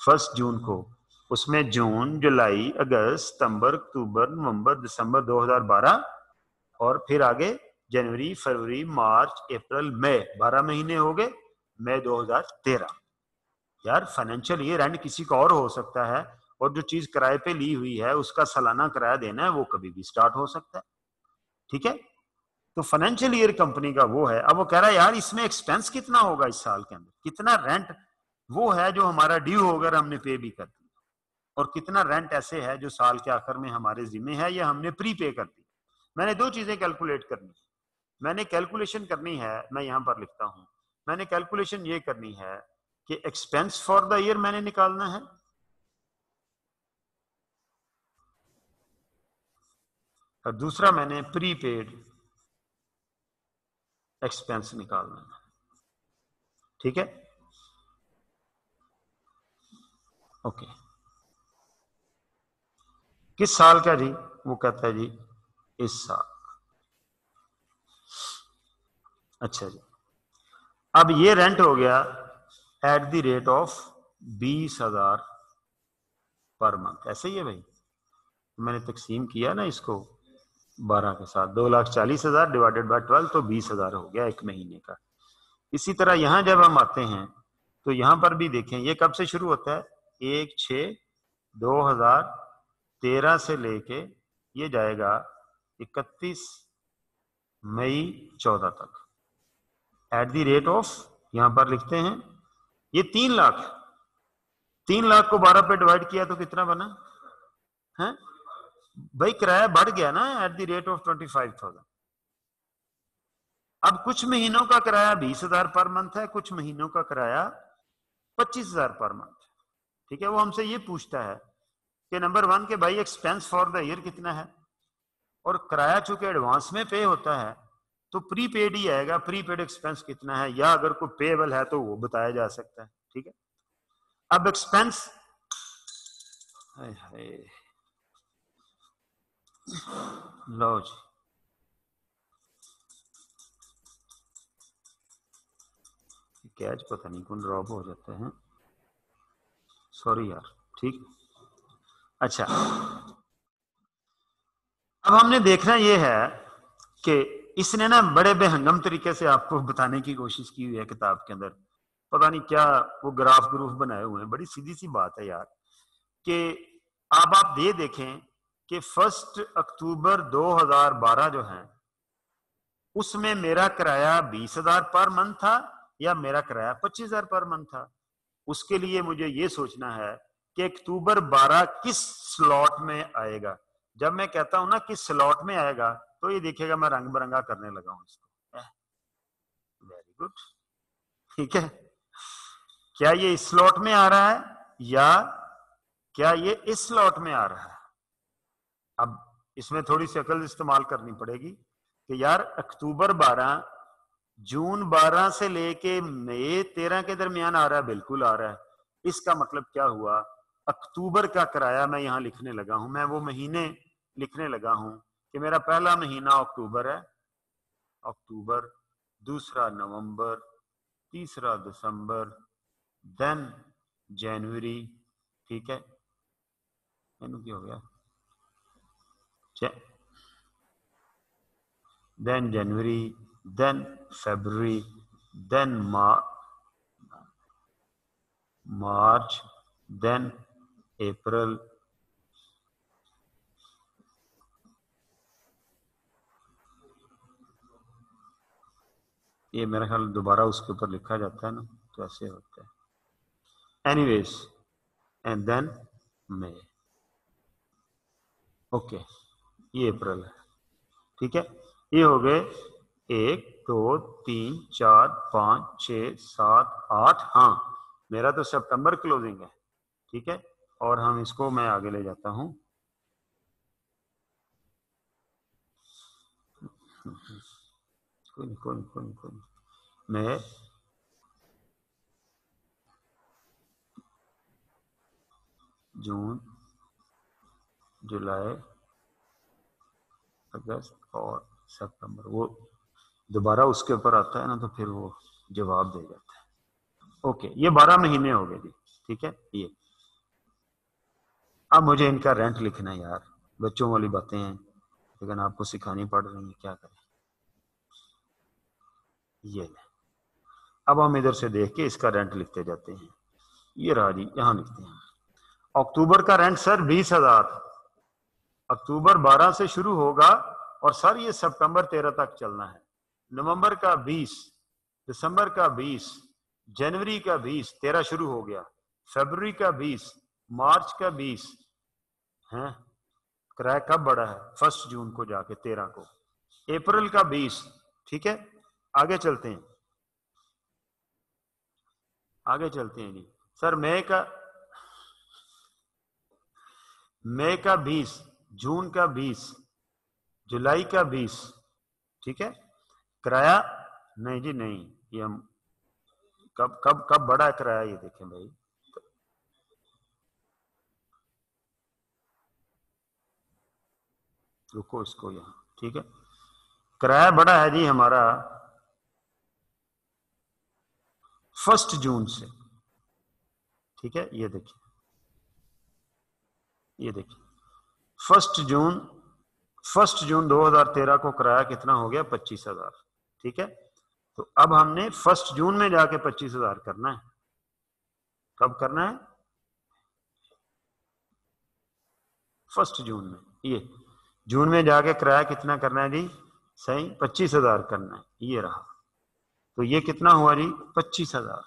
1 जून को, उसमें जून, जुलाई, अगस्त, सितंबर, अक्टूबर, नवंबर, दिसंबर 2012, और फिर आगे जनवरी, फरवरी, मार्च, अप्रैल, मई, 12 महीने हो गए, मई 2013। यार फाइनेंशियल ईयर एंड किसी का और हो सकता है, और जो चीज किराए पे ली हुई है उसका सालाना किराया देना है, वो कभी भी स्टार्ट हो सकता है, ठीक है। तो फाइनेंशियल ईयर कंपनी का वो है। अब वो कह रहा है यार इसमें एक्सपेंस कितना होगा इस साल के अंदर, कितना रेंट वो है जो हमारा ड्यू होकर हमने पे भी कर दिया, और कितना रेंट ऐसे है जो साल के आखिर में हमारे जिम्मे है या हमने प्री पे कर दी। मैंने दो चीजें कैलकुलेट करनी है। मैंने कैलकुलेशन करनी है, मैं यहां पर लिखता हूं, मैंने कैलकुलेशन ये करनी है कि एक्सपेंस फॉर द ईयर मैंने निकालना है, और दूसरा मैंने प्रीपेड एक्सपेंस निकालना है, ठीक है। ओके, किस साल का जी? वो कहता है जी इस साल। अच्छा जी, अब ये रेंट हो गया at the rate of 20,000 per month, ऐसे ही है भाई। मैंने तकसीम किया ना इसको 12 के साथ, 2,40,000 डिवाइडेड बाय 12, तो 20,000 हो गया एक महीने का। इसी तरह यहां जब हम आते हैं तो यहां पर भी देखें ये कब से शुरू होता है, 1/6/2013 से लेके ये जाएगा 31 मई 14 तक, एट द रेट ऑफ, यहां पर लिखते हैं ये 3 लाख है। 3 लाख को 12 पे डिवाइड किया तो कितना बना है? भाई किराया बढ़ गया ना एट द रेट ऑफ 25,000। अब कुछ महीनों का किराया 20,000 पर मंथ है, कुछ महीनों का किराया 25,000 पर मंथ। ठीक है, वो हमसे ये पूछता है कि नंबर 1 के भाई एक्सपेंस फॉर द ईयर कितना है, और किराया चूंकि एडवांस में पे होता है तो प्री पेड ही आएगा, प्री पेड एक्सपेंस कितना है, या अगर कोई पेएबल है तो वो बताया जा सकता है। ठीक है, अब एक्सपेंस, लो जी, कैच पता नहीं कौन ड्रॉप हो जाते हैं, सॉरी यार। ठीक, अच्छा, अब हमने देखना ये है कि इसने ना बड़े बेहंगम तरीके से आपको बताने की कोशिश की हुई है किताब के अंदर, पता नहीं क्या वो ग्राफ ग्रूफ बनाए हुए हैं। बड़ी सीधी सी बात है यार कि अब आप ये देखें कि 1 अक्टूबर 2012 जो है उसमें मेरा किराया 20,000 पर मंथ था या मेरा किराया 25,000 पर मंथ था। उसके लिए मुझे ये सोचना है कि अक्टूबर 12 किस स्लॉट में आएगा। जब मैं कहता हूं ना किस स्लॉट में आएगा तो ये देखिएगा मैं रंग बिरंगा करने लगा हूं इसको। वेरी गुड, ठीक है। क्या ये इस स्लॉट में आ रहा है या क्या ये इस स्लॉट में आ रहा है? अब इसमें थोड़ी सी अकल इस्तेमाल करनी पड़ेगी कि यार अक्टूबर 12 जून 12 से लेके मई 13 के दरमियान आ रहा है, बिल्कुल आ रहा है। इसका मतलब क्या हुआ, अक्टूबर का किराया मैं यहां लिखने लगा हूं, मैं वो महीने लिखने लगा हूं कि मेरा पहला महीना अक्टूबर है, अक्टूबर, दूसरा नवंबर, तीसरा दिसंबर, देन जनवरी। ठीक है, मैनू क्या हो गया, then January, then February, then March, then April, ये मेरा ख्याल दोबारा उसके ऊपर लिखा जाता है ना, तो ऐसे होता है। Anyways, and then May. Okay, ये अप्रैल है। ठीक है, ये हो गए 1 2 3 4 5 6 7 8, हाँ मेरा तो सितंबर क्लोजिंग है। ठीक है, और हम इसको मैं आगे ले जाता हूं, कोई मैं जून, जुलाई, अगस्त और सितंबर, वो दोबारा उसके ऊपर आता है ना तो फिर वो जवाब दे जाता है। ओके, ये 12 महीने हो गए जी। ठीक है, ये अब मुझे इनका रेंट लिखना है यार, बच्चों वाली बातें हैं लेकिन आपको सिखानी पड़ रही है, क्या करें। ये अब हम इधर से देख के इसका रेंट लिखते जाते हैं। ये रहा जी, यहां लिखते हैं अक्टूबर का रेंट सर 20,000, अक्टूबर 12 से शुरू होगा और सर ये सितंबर 13 तक चलना है। नवंबर का 20, दिसंबर का 20, जनवरी का 20, 13 शुरू हो गया, फरवरी का 20, मार्च का 20 है। किराया कब बढ़ा है, 1 जून को जाके 13 को, अप्रैल का 20। ठीक है, आगे चलते हैं, आगे चलते हैं जी। सर मई का 20, जून का 20, जुलाई का 20। ठीक है, किराया नहीं जी नहीं, ये हम कब कब कब बढ़ा है किराया, ये देखें भाई, रुको इसको यहां। ठीक है, किराया बढ़ा है जी हमारा 1 जून से। ठीक है, ये देखिए, ये देखिए 1 जून 2013 को किराया कितना हो गया, 25,000। ठीक है, तो अब हमने 1 जून में जाके 25,000 करना है। कब करना है, 1 जून में। ये जून में जाके किराया कितना करना है जी, सही 25,000 करना है, ये रहा। तो ये कितना हुआ जी, 25,000।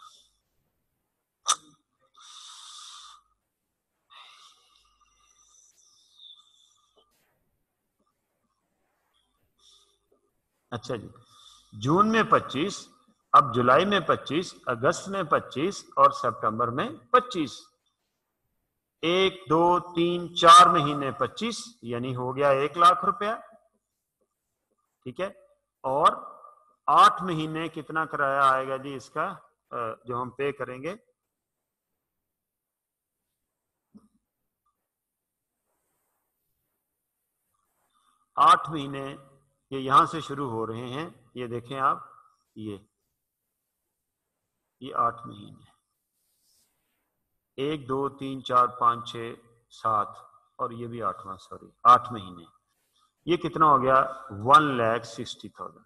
अच्छा जी, जून में 25, अब जुलाई में 25, अगस्त में 25 और सितंबर में 25। 1 2 3 4 महीने 25, यानी हो गया 1 लाख रुपया। ठीक है, और 8 महीने कितना किराया आएगा जी इसका जो हम पे करेंगे? आठ महीने ये यहां से शुरू हो रहे हैं, ये देखें आप, ये 8 महीने, 1 2 3 4 5 6 7 और ये भी 8वां, सॉरी 8 महीने। ये कितना हो गया? 1,60,000।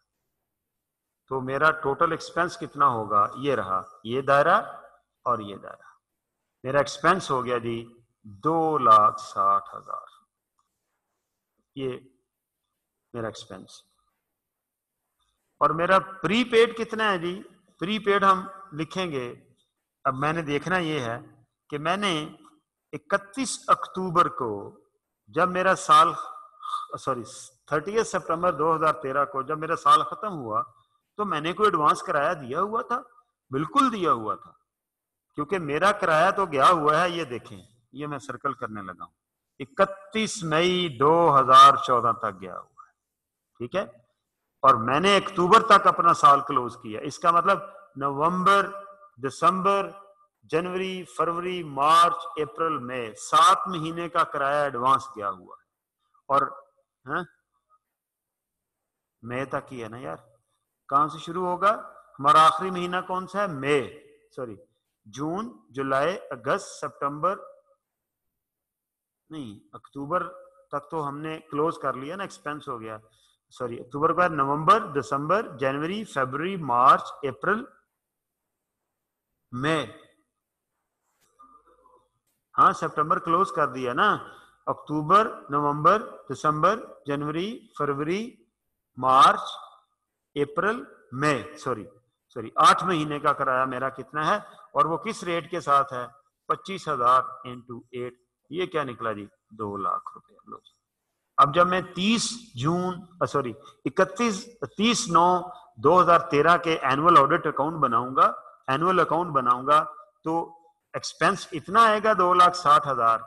तो मेरा टोटल एक्सपेंस कितना होगा? ये रहा, ये दायरा और ये दायरा। मेरा एक्सपेंस हो गया जी 2,60,000। ये मेरा एक्सपेंस। और मेरा प्रीपेड कितना है जी? प्रीपेड हम लिखेंगे, अब मैंने देखना ये है कि मैंने 31 अक्टूबर को, जब मेरा साल, सॉरी 30 सितंबर 2013 को जब मेरा साल खत्म हुआ, तो मैंने कोई एडवांस किराया दिया हुआ था? बिल्कुल दिया हुआ था, क्योंकि मेरा किराया तो गया हुआ है। ये देखें, ये मैं सर्कल करने लगा हूं, 31 मई 2014 तक गया हुआ है। ठीक है, और मैंने अक्टूबर तक अपना साल क्लोज किया। इसका मतलब नवंबर, दिसंबर, जनवरी, फरवरी, मार्च, अप्रैल, मई, 7 महीने का किराया एडवांस गया हुआ है। और मई तक ही है ना यार, कहां से शुरू होगा? हमारा आखिरी महीना कौन सा है? मई, सॉरी जून, जुलाई, अगस्त, सितंबर, नहीं अक्टूबर तक तो हमने क्लोज कर लिया ना, एक्सपेंस हो गया। सॉरी, अक्टूबर के बाद नवंबर, दिसंबर, जनवरी, फरवरी, मार्च, अप्रैल, मई। हाँ, सितंबर क्लोज कर दिया ना। अक्टूबर, नवंबर, दिसंबर, जनवरी, फरवरी, मार्च, अप्रैल, मई, सॉरी 8 महीने का किराया मेरा कितना है? और वो किस रेट के साथ है? 25,000 इंटू 8, ये क्या निकला जी? 2 लाख रुपए। लो, अब जब मैं 30 9/2013 के एनुअल ऑडिट अकाउंट बनाऊंगा, एनुअल अकाउंट बनाऊंगा, तो एक्सपेंस इतना आएगा 2,60,000।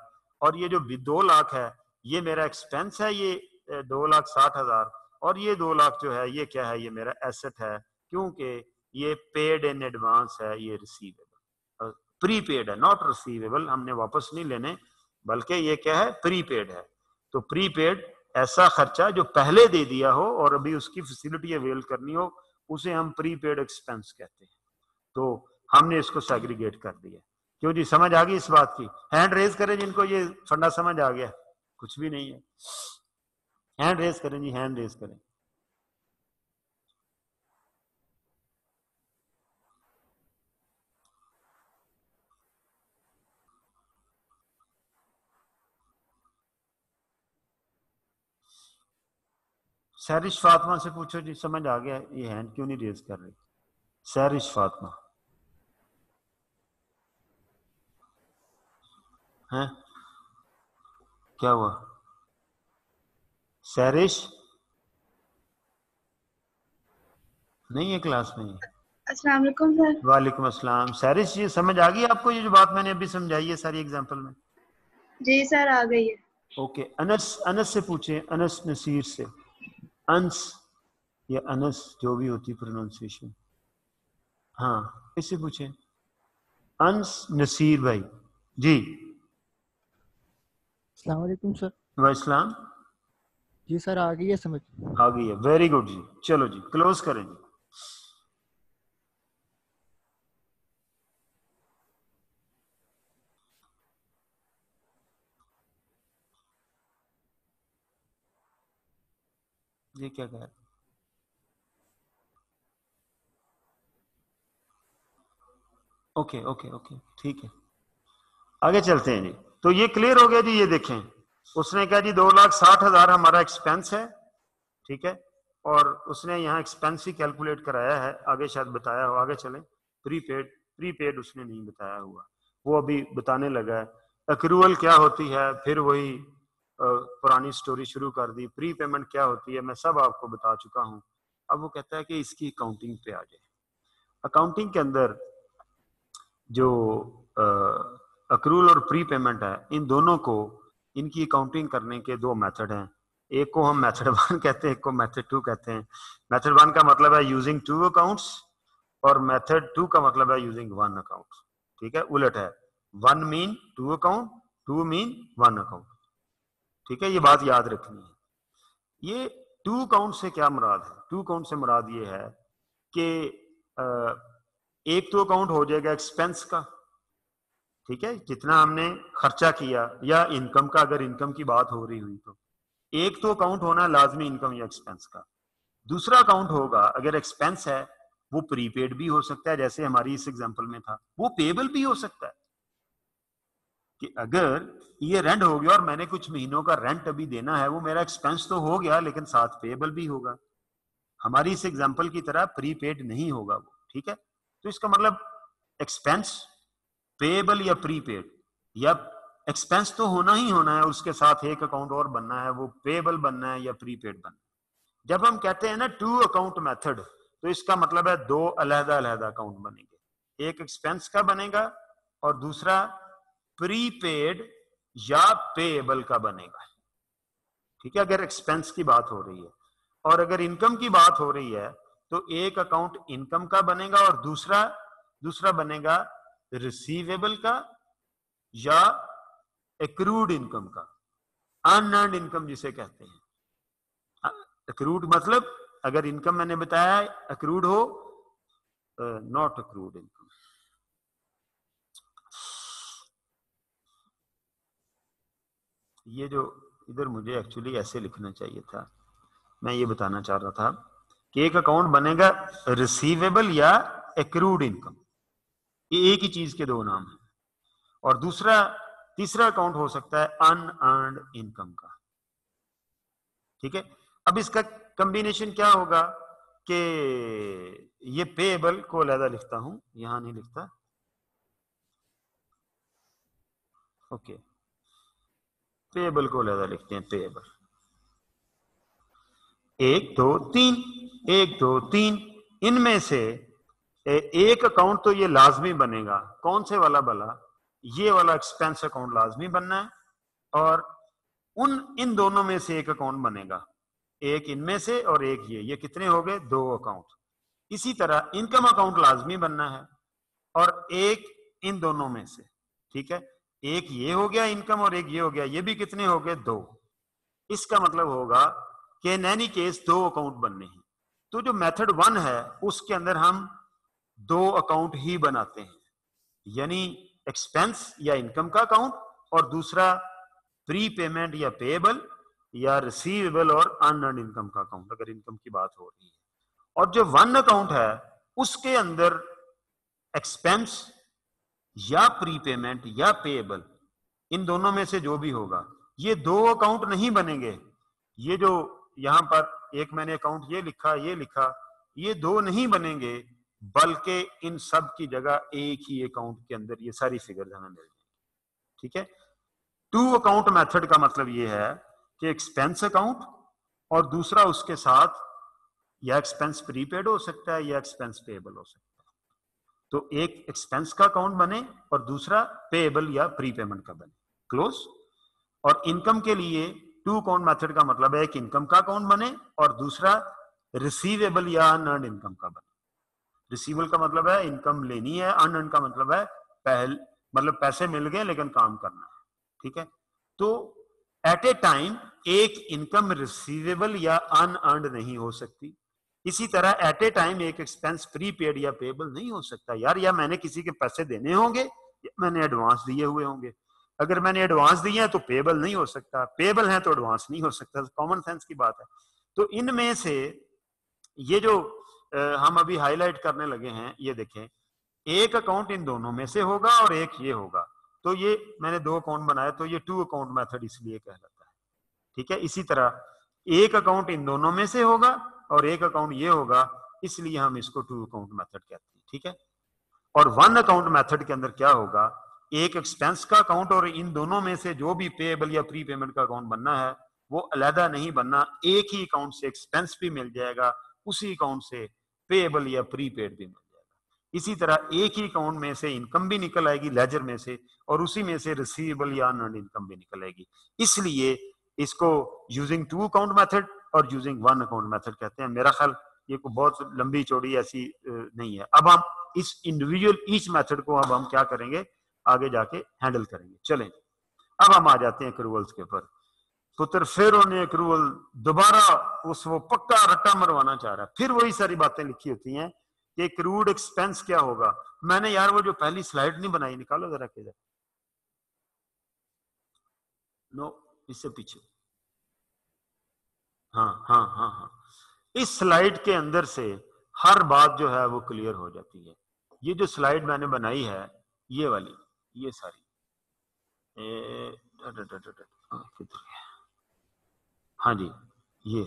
और ये जो 2 लाख है, ये मेरा एक्सपेंस है, ये 2,60,000। और ये 2 लाख जो है, ये क्या है? ये मेरा एसेट है, क्योंकि ये पेड इन एडवांस है, ये रिसीवेबल, प्रीपेड है, नॉट रिसीवेबल। हमने वापस नहीं लेने, बल्कि ये क्या है? प्रीपेड है। तो प्रीपेड ऐसा खर्चा जो पहले दे दिया हो और अभी उसकी फैसिलिटी अवेल करनी हो, उसे हम प्रीपेड एक्सपेंस कहते हैं। तो हमने इसको सेग्रीगेट कर दिया। क्यों जी, समझ आ गई इस बात की? हैंड रेज करें जिनको ये फंडा समझ आ गया। कुछ भी नहीं है, हैंड रेज करें जी, हैंड रेज करें। सैरिश फातिमा से पूछो जी, समझ आ गया? ये हैंड क्यों नहीं रेज कर रही? सैरिश फातिमा है, क्या हुआ? सैरिश नहीं है क्लास में? अस्सलाम वालेकुम सर। वालेकुम अस्सलाम। सैरिश जी, समझ आ गई आपको ये जो बात मैंने अभी समझाई है सारी एग्जांपल में? जी सर, आ गई है। ओके, अनस से पूछे, अनस नसीर से। अंस या अनस, जो भी होती प्रोनाउंसिएशन। हाँ, इससे पूछे, अंस नसीर भाई जी। अस्सलाम वालेकुम सर। वालेकुम। जी सर, आ गई है समझ। आ गई है, वेरी गुड जी। चलो जी, क्लोज करें जी। ये क्या कह रहे? ओके ओके ओके, ठीक है, आगे चलते हैं जी। तो ये क्लियर हो गया जी। ये देखें, उसने कहा जी 2,60,000 हमारा एक्सपेंस है। ठीक है, और उसने यहाँ एक्सपेंस ही कैलकुलेट कराया है, आगे शायद बताया हो। आगे चलें। प्रीपेड उसने नहीं बताया हुआ, वो अभी बताने लगा है। अक्रूवल क्या होती है, फिर वही पुरानी स्टोरी शुरू कर दी। प्री पेमेंट क्या होती है, मैं सब आपको बता चुका हूँ। अब वो कहता है कि इसकी अकाउंटिंग पे आ जाए। अकाउंटिंग के अंदर जो अक्रूल और प्री पेमेंट है, इन दोनों को, इनकी अकाउंटिंग करने के दो मेथड हैं। एक को हम मेथड 1 कहते हैं, एक को मेथड 2 कहते हैं। मेथड 1 का मतलब है यूजिंग 2 अकाउंट्स और मेथड 2 का मतलब है यूजिंग 1 अकाउंट। ठीक है, उलट है, 1 मीन 2 अकाउंट, 2 मीन 1 अकाउंट। ठीक है, ये बात याद रखनी है। ये 2 अकाउंट से क्या मुराद है? 2 अकाउंट से मुराद ये है कि एक तो अकाउंट हो जाएगा एक्सपेंस का, ठीक है, जितना हमने खर्चा किया, या इनकम का, अगर इनकम की बात हो रही हुई तो एक तो अकाउंट होना लाजमी इनकम या एक्सपेंस का। दूसरा अकाउंट होगा, अगर एक्सपेंस है वो प्रीपेड भी हो सकता है, जैसे हमारी इस एग्जांपल में था, वो पेबल भी हो सकता है कि अगर ये रेंट हो गया और मैंने कुछ महीनों का रेंट अभी देना है, वो मेरा एक्सपेंस तो हो गया लेकिन साथ पेबल भी होगा। हमारी इस एग्जांपल की तरह प्रीपेड नहीं होगा वो। ठीक है, तो इसका मतलब एक्सपेंस, पेबल या प्रीपेड, या एक्सपेंस तो होना ही होना है, उसके साथ एक अकाउंट और बनना है, वो पेबल बनना है या प्रीपेड बनना है। जब हम कहते हैं ना 2 अकाउंट मेथड, तो इसका मतलब है 2 अलग-अलग अकाउंट बनेंगे। एक एक्सपेंस का बनेगा और दूसरा प्रीपेड या पेबल का बनेगा। ठीक है, अगर एक्सपेंस की बात हो रही है। और अगर इनकम की बात हो रही है तो एक अकाउंट इनकम का बनेगा और दूसरा बनेगा रिसीवेबल का या एक्रूड इनकम का, अनअर्न्ड इनकम जिसे कहते हैं। एक्रूड मतलब अगर इनकम मैंने बताया एक्रूड हो, नॉट एक्रूड इनकम। ये जो इधर मुझे एक्चुअली ऐसे लिखना चाहिए था, मैं ये बताना चाह रहा था कि एक अकाउंट बनेगा रिसीवेबल या एक्रूड इनकम, ये एक ही चीज के दो नाम हैं। और तीसरा अकाउंट हो सकता है अनअर्न्ड इनकम का। ठीक है, अब इसका कॉम्बिनेशन क्या होगा कि ये पेएबल को अलग लिखता हूं, यहां नहीं लिखता, ओके, पेएबल को अलग लिखते हैं, पेएबल 1 2 3, 1 2 3, इनमें से एक अकाउंट तो ये लाजमी बनेगा। कौन से वाला भला? ये वाला एक्सपेंस अकाउंट लाजमी बनना है, और इन दोनों में से एक अकाउंट बनेगा, एक इनमें से और एक ये कितने हो गए? 2 अकाउंट। इसी तरह इनकम अकाउंट लाजमी बनना है और एक इन दोनों में से। ठीक है, एक ये हो गया इनकम और एक ये हो गया, ये भी कितने हो गए? 2। इसका मतलब होगा कि इन एनी केस 2 अकाउंट बनने हैं। तो जो मेथड 1 है उसके अंदर हम 2 अकाउंट ही बनाते हैं, यानी एक्सपेंस या इनकम का अकाउंट और दूसरा प्री पेमेंट या पेएबल या रिसीवेबल और अनअर्न्ड इनकम का अकाउंट, अगर इनकम की बात हो रही है। और जो 1 अकाउंट है उसके अंदर एक्सपेंस या प्री पेमेंट या पेएबल, इन दोनों में से जो भी होगा, ये 2 अकाउंट नहीं बनेंगे। ये जो यहां पर एक मैंने अकाउंट ये लिखा, ये 2 नहीं बनेंगे, बल्कि इन सब की जगह एक ही अकाउंट के अंदर ये सारी फिगर्स हमें मिल जाएंगी। ठीक है, 2 अकाउंट मेथड का मतलब ये है कि एक्सपेंस अकाउंट और दूसरा उसके साथ या एक्सपेंस प्रीपेड हो सकता है या एक्सपेंस पेएबल हो सकता है। तो एक एक्सपेंस का अकाउंट बने और दूसरा पेएबल या प्रीपेमेंट का बने, क्लोज। और इनकम के लिए 2 अकाउंट मेथड का मतलब है एक इनकम का अकाउंट बने और दूसरा रिसीवेबल या अनअर्न्ड इनकम का बने। रिसीवेबल का मतलब है इनकम लेनी है, अनअर्न्ड का मतलब है मतलब पैसे मिल गए लेकिन काम करना है। ठीक है, तो एट ए टाइम एक इनकम रिसीवेबल या अनअर्न्ड नहीं हो सकती। इसी तरह एट ए टाइम एक एक्सपेंस प्रीपेड या पेएबल नहीं हो सकता। यार, या मैंने किसी के पैसे देने होंगे या मैंने एडवांस दिए हुए होंगे। अगर मैंने एडवांस दिए हैं तो पेएबल नहीं हो सकता, पेएबल है तो एडवांस नहीं हो सकता। कॉमन सेंस की बात है। तो इनमें से ये जो हम अभी हाईलाइट करने लगे हैं, ये देखें, एक अकाउंट इन दोनों में से होगा और एक ये होगा। तो ये मैंने 2 अकाउंट बनाया, तो ये 2 अकाउंट मेथड इसलिए कहलाता है। ठीक है, इसी तरह एक अकाउंट इन दोनों में से होगा और एक अकाउंट ये होगा, इसलिए हम इसको 2 अकाउंट मेथड कहते हैं। ठीक है, और 1 अकाउंट मेथड के अंदर क्या होगा? एक एक्सपेंस का अकाउंट और इन दोनों में से जो भी पेएबल या प्री पेमेंट का अकाउंट बनना है वो अलहदा नहीं बनना, एक ही अकाउंट से एक्सपेंस भी मिल जाएगा उसी अकाउंट से पेएबल या प्रीपेड भी मिल जाएगा। इसी तरह एक ही अकाउंट में से इनकम भी निकल आएगी लेजर में से, और उसी में से रिसीवेबल या अर्नड इनकम भी निकल आएगी। इसलिए इसको यूजिंग टू अकाउंट मेथड और यूजिंग वन अकाउंट मेथड कहते हैं। मेरा ख्याल ये को बहुत लंबी चौड़ी ऐसी नहीं है। अब हम इस इंडिविजुअल ईच मेथड को अब हम क्या करेंगे, आगे जाके हैंडल करेंगे। चलें, अब हम आ जाते हैं एक्रूवल्स के ऊपर। पुत्र फिर उन्हें एक्रूवल दोबारा उस वो पक्का रट्टा मरवाना चाह रहा है। फिर वही सारी बातें लिखी होती हैं कि एक्रूड एक्सपेंस क्या होगा। मैंने यार वो जो पहली स्लाइड नहीं बनाई, निकालो जरा किधर, नो इससे पीछे, हाँ हाँ हाँ हाँ, इस स्लाइड के अंदर से हर बात जो है वो क्लियर हो जाती है। ये जो स्लाइड मैंने बनाई है ये वाली, ये सारी हाँ जी, ये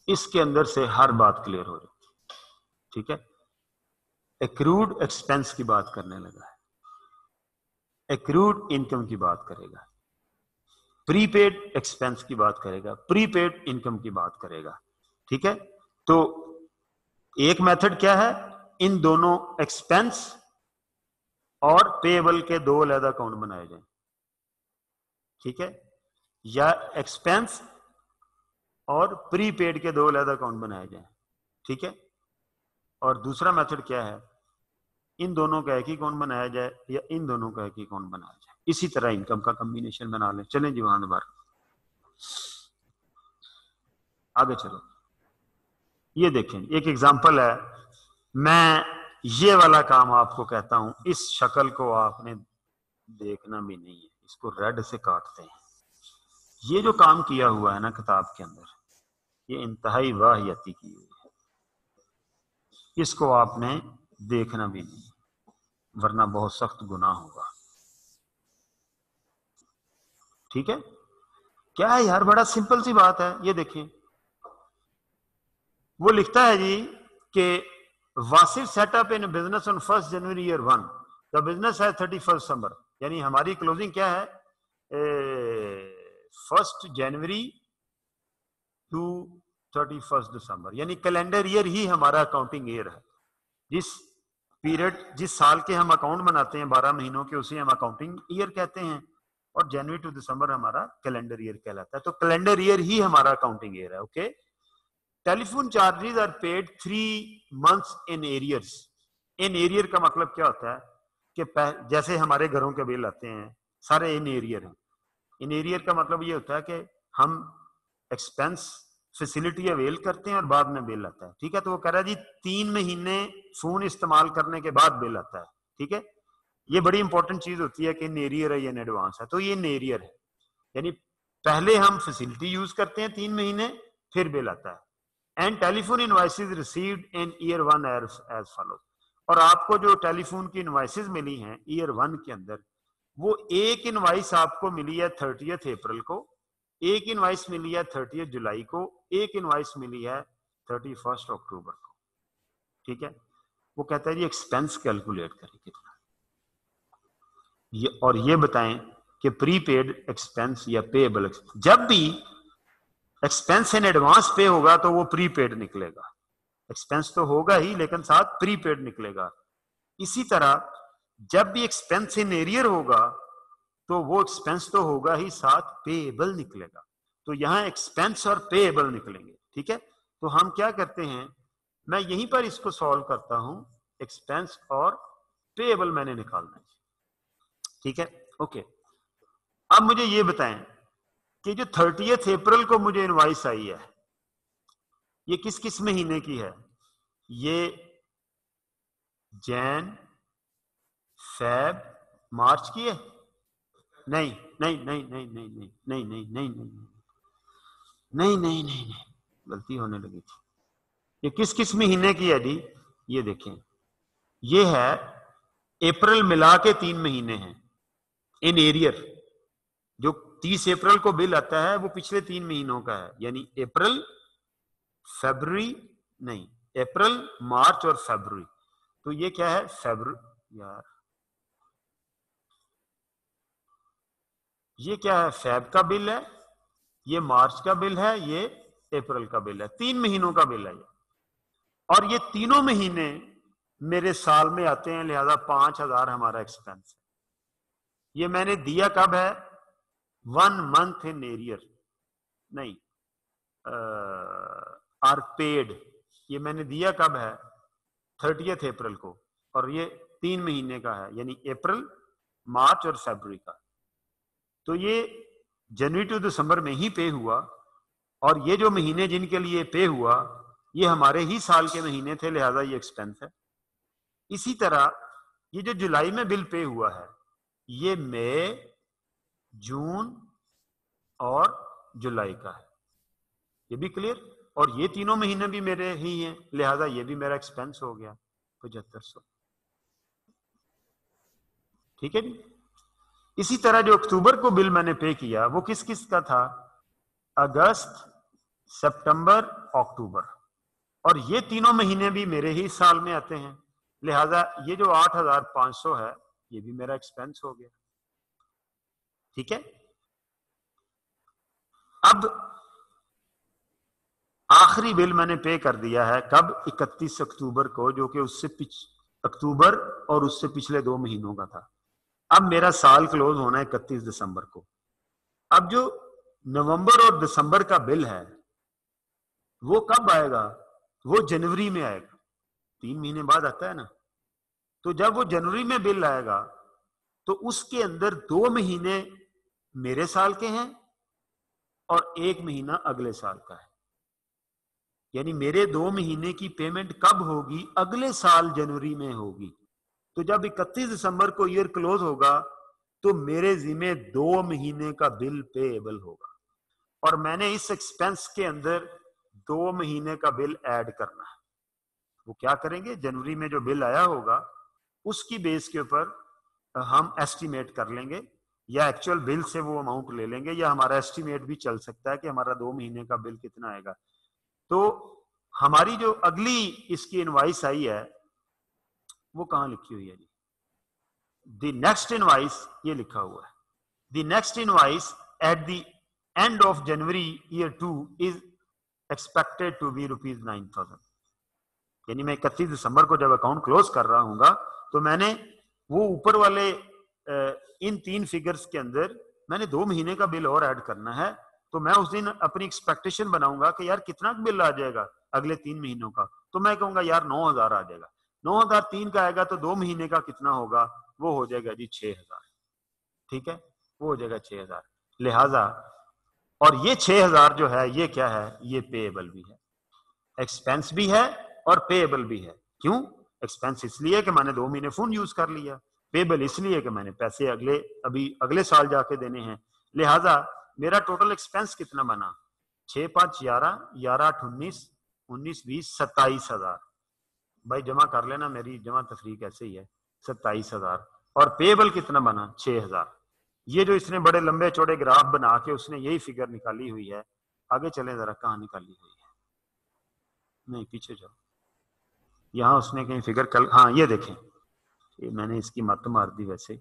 इसके अंदर से हर बात क्लियर हो जाती है। ठीक है, एक्रूड एक्सपेंस की बात करने लगा है, एक्रूड इनकम की बात करेगा, प्रीपेड एक्सपेंस की बात करेगा, प्रीपेड इनकम की बात करेगा। ठीक है, तो एक मेथड क्या है, इन दोनों एक्सपेंस और पेएबल के दो अलग अकाउंट बनाए जाए। ठीक है, या एक्सपेंस और प्रीपेड के दो अलग अकाउंट बनाए जाए। ठीक है, और दूसरा मेथड क्या है, इन दोनों का एक ही अकाउंट बनाया जाए या इन दोनों का एक ही अकाउंट बनाया जाए। इसी तरह इनकम का कॉम्बिनेशन बना लें। चलें जी वहां दोबारा आगे चलो। ये देखें, एक एग्जांपल है, मैं ये वाला काम आपको कहता हूं, इस शक्ल को आपने देखना भी नहीं है, इसको रेड से काटते हैं। ये जो काम किया हुआ है ना किताब के अंदर, ये इंतहाई वाहियती की हुई है, इसको आपने देखना भी नहीं, वरना बहुत सख्त गुनाह होगा। ठीक है, क्या है यार, बड़ा सिंपल सी बात है। ये देखें, वो लिखता है जी कि Wasif setup in business on 1 January year 1, the business है 31 दिसंबर, यानी हमारी क्लोजिंग क्या है 1 जनवरी टू 31 दिसंबर, यानी कैलेंडर ईयर ही हमारा अकाउंटिंग ईयर है। जिस पीरियड, जिस साल के हम अकाउंट बनाते हैं 12 महीनों के, उसे हम अकाउंटिंग ईयर कहते हैं, और जनवरी टू दिसंबर हमारा कैलेंडर ईयर कहलाता है। तो कैलेंडर ईयर ही हमारा अकाउंटिंग ईयर है। Okay, telephone charges are paid 3 months in arrears. In arrear का मतलब क्या होता है कि जैसे हमारे घरों के बिल आते हैं सारे इन एरियर हैं। इन एरियर का मतलब ये होता है कि हम एक्सपेंस फैसिलिटी अवेल करते हैं और बाद में बिल आता है। ठीक है, तो वो कह रहा है जी 3 महीने फोन इस्तेमाल करने के बाद बिल आता है। ठीक है, ये बड़ी इंपॉर्टेंट चीज होती है कि इन एरियर है या इन एडवांस है। तो ये इन एरियर है, यानी पहले हम फैसिलिटी यूज करते हैं 3 महीने, फिर बिल आता है। And telephone invoices received in year 1 as follows. और आपको जो टेलीफोन की इनवॉइसेस मिली हैं ईयर 1 के अंदर, वो एक इनवॉइस आपको मिली है 30 अप्रैल को, एक इनवॉइस मिली है 30 जुलाई को, एक इनवॉइस मिली है 31 अक्टूबर को। ठीक है, वो कहता है जी एक्सपेंस कैलकुलेट करें कितना, ये और ये बताएं कि प्रीपेड एक्सपेंस या पेएबल एक्सपेंस। जब भी एक्सपेंस इन एडवांस पे होगा तो वो प्रीपेड निकलेगा। एक्सपेंस तो होगा ही लेकिन साथ प्रीपेड निकलेगा। इसी तरह जब भी एक्सपेंस इन एरियर होगा तो वो एक्सपेंस तो होगा ही, साथ पेएबल निकलेगा। तो यहां एक्सपेंस और पेएबल निकलेंगे। ठीक है, तो हम क्या करते हैं, मैं यहीं पर इसको सॉल्व करता हूं, एक्सपेंस और पेएबल मैंने निकालना है। ठीक है, ओके। अब मुझे ये बताएं कि जो 30 अप्रैल को मुझे इनवॉइस आई है, ये किस किस महीने की है, ये जैन फेब मार्च की है? नहीं नहीं नहीं नहीं नहीं नहीं नहीं नहीं नहीं नहीं नहीं नहीं नहीं, गलती होने लगी थी। ये किस किस महीने की है जी, ये देखें, ये है अप्रैल मिला के 3 महीने हैं इन एरियर। जो 30 अप्रैल को बिल आता है वो पिछले 3 महीनों का है, यानी अप्रैल फरवरी, नहीं अप्रैल मार्च और फरवरी। तो ये क्या है, फरवरी, यार ये क्या है, फेब का बिल है, ये मार्च का बिल है, ये अप्रैल का बिल है, 3 महीनों का बिल है ये। और ये तीनों महीने मेरे साल में आते हैं, लिहाजा 5,000 हमारा एक्सपेंस है। ये मैंने दिया कब है? 1 मंथ इन एरियर, नहीं, आर पेड, ये मैंने दिया कब है? 30 अप्रैल को, और ये 3 महीने का है, यानी अप्रैल, मार्च और फरवरी का। तो ये जनवरी टू दिसंबर में ही पे हुआ, और ये जो महीने जिनके लिए पे हुआ ये हमारे ही साल के महीने थे, लिहाजा ये एक्सपेंस है। इसी तरह ये जो जुलाई में बिल पे हुआ है ये मई, जून और जुलाई का है, ये भी क्लियर। और ये तीनों महीने भी मेरे ही हैं, लिहाजा ये भी मेरा एक्सपेंस हो गया 7500। ठीक है जी। इसी तरह जो अक्टूबर को बिल मैंने पे किया वो किस किस का था? अगस्त, सितंबर, अक्टूबर, और ये तीनों महीने भी मेरे ही साल में आते हैं, लिहाजा ये जो 8,500 है ये भी मेरा एक्सपेंस हो गया। ठीक है। अब आखिरी बिल मैंने पे कर दिया है कब? 31 अक्टूबर को, जो कि अक्टूबर और उससे पिछले 2 महीनों का था। अब मेरा साल क्लोज होना है 31 दिसंबर को। अब जो नवंबर और दिसंबर का बिल है वो कब आएगा? वो जनवरी में आएगा, 3 महीने बाद आता है ना। तो जब वो जनवरी में बिल आएगा तो उसके अंदर 2 महीने मेरे साल के हैं और 1 महीना अगले साल का है, यानी मेरे 2 महीने की पेमेंट कब होगी? अगले साल जनवरी में होगी। तो जब 31 दिसंबर को ईयर क्लोज होगा तो मेरे जिम्मे 2 महीने का बिल पेएबल होगा, और मैंने इस एक्सपेंस के अंदर 2 महीने का बिल ऐड करना है। वो क्या करेंगे? जनवरी में जो बिल आया होगा उसकी बेस के ऊपर हम एस्टिमेट कर लेंगे, या एक्चुअल बिल से वो अमाउंट ले लेंगे, या हमारा एस्टिमेट भी चल सकता है कि हमारा 2 महीने का बिल कितना आएगा। तो हमारी जो अगली इसकी इनवाइस आई है वो कहां लिखी हुई है जी? द नेक्स्ट इनवाइस, ये लिखा हुआ है, the next invoice at the end of January year 2 is expected to be ₹9,000। यानी मैं 31 दिसंबर को जब अकाउंट क्लोज कर रहा हूँ तो मैंने वो ऊपर वाले इन 3 फिगर्स के अंदर मैंने 2 महीने का बिल और ऐड करना है। तो मैं उस दिन अपनी एक्सपेक्टेशन बनाऊंगा कि यार कितना बिल आ जाएगा अगले 3 महीनों का, तो मैं कहूंगा यार 9,000 आ जाएगा। 9,003 का आएगा तो 2 महीने का कितना होगा? वो हो जाएगा जी 6,000। ठीक है, वो हो जाएगा 6,000। लिहाजा और ये 6,000 जो है ये क्या है? ये पेएबल भी है, एक्सपेंस भी है और पेएबल भी है। क्यों? एक्सपेंस इसलिए कि मैंने 2 महीने फोन यूज कर लिया, पेएबल इसलिए कि मैंने पैसे अगले साल जाके देने हैं। लिहाजा मेरा टोटल एक्सपेंस कितना बना? 6 5 11, 11 8 19, 19 20, 27,000। भाई जमा कर लेना, मेरी जमा तफरीक ऐसे ही है, 27,000। और पेएबल कितना बना? 6,000। ये जो इसने बड़े लंबे चौड़े ग्राफ बना के उसने यही फिगर निकाली हुई है। आगे चलें जरा, कहां निकाली हुई है? नहीं, पीछे जाओ, यहां उसने कहीं फिगर हाँ ये देखें, ये मैंने इसकी मत मार दी वैसे।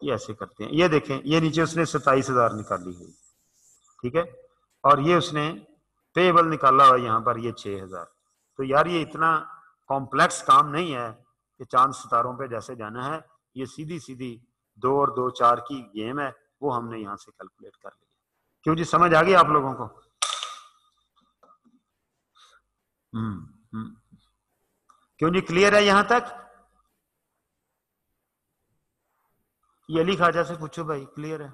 ये ऐसे करते हैं, ये देखें, ये नीचे उसने 27,000 निकाली हुई। ठीक है, और ये उसने पेएबल निकाला हुआ यहाँ पर, ये 6,000। तो यार ये इतना कॉम्प्लेक्स काम नहीं है कि चांद सितारों पे जैसे जाना है, ये सीधी सीधी 2 और 2 4 की गेम है, वो हमने यहां से कैलकुलेट कर लिया। क्यों जी, समझ आ गई आप लोगों को? क्यों जी, क्लियर है यहां तक? ये अली ख्वाजा से पूछो भाई, क्लियर है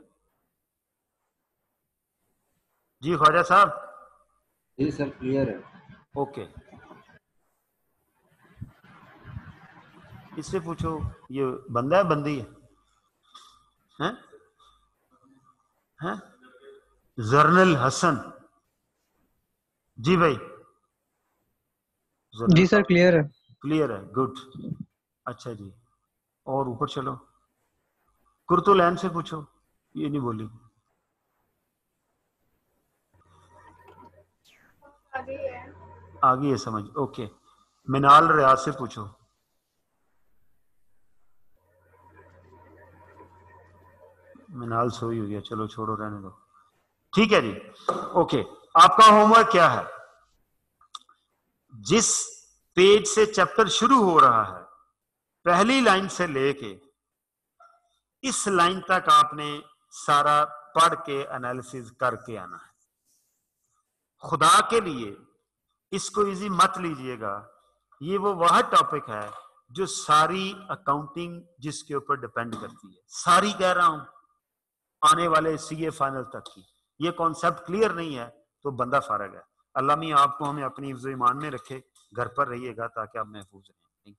जी ख्वाजा साहब? जी सर, क्लियर है। ओके, इससे पूछो, ये बंदा है बंदी है? हैं? हैं? जर्नल हसन जी भाई। जी सर, क्लियर है। क्लियर है, गुड। अच्छा जी, और ऊपर चलो, कुर्तुलैन से पूछो, ये नहीं बोली। आगे है समझ, ओके। मिनाल रियाज से पूछो। मिनाल सोई हुई है, चलो छोड़ो, रहने दो। ठीक है जी, ओके। आपका होमवर्क क्या है? जिस पेज से चैप्टर शुरू हो रहा है, पहली लाइन से लेके इस लाइन तक आपने सारा पढ़ के एनालिसिस करके आना है। खुदा के लिए इसको इजी मत लीजिएगा, ये वो वह टॉपिक है जो सारी अकाउंटिंग जिसके ऊपर डिपेंड करती है। सारी कह रहा हूं, आने वाले सीए फाइनल तक की। ये कॉन्सेप्ट क्लियर नहीं है तो बंदा फारग है। अल्लाह मियां आपको हमें अपनी हिफ्ज़ ईमान में रखे। घर पर रहिएगा ताकि आप महफूज रहें।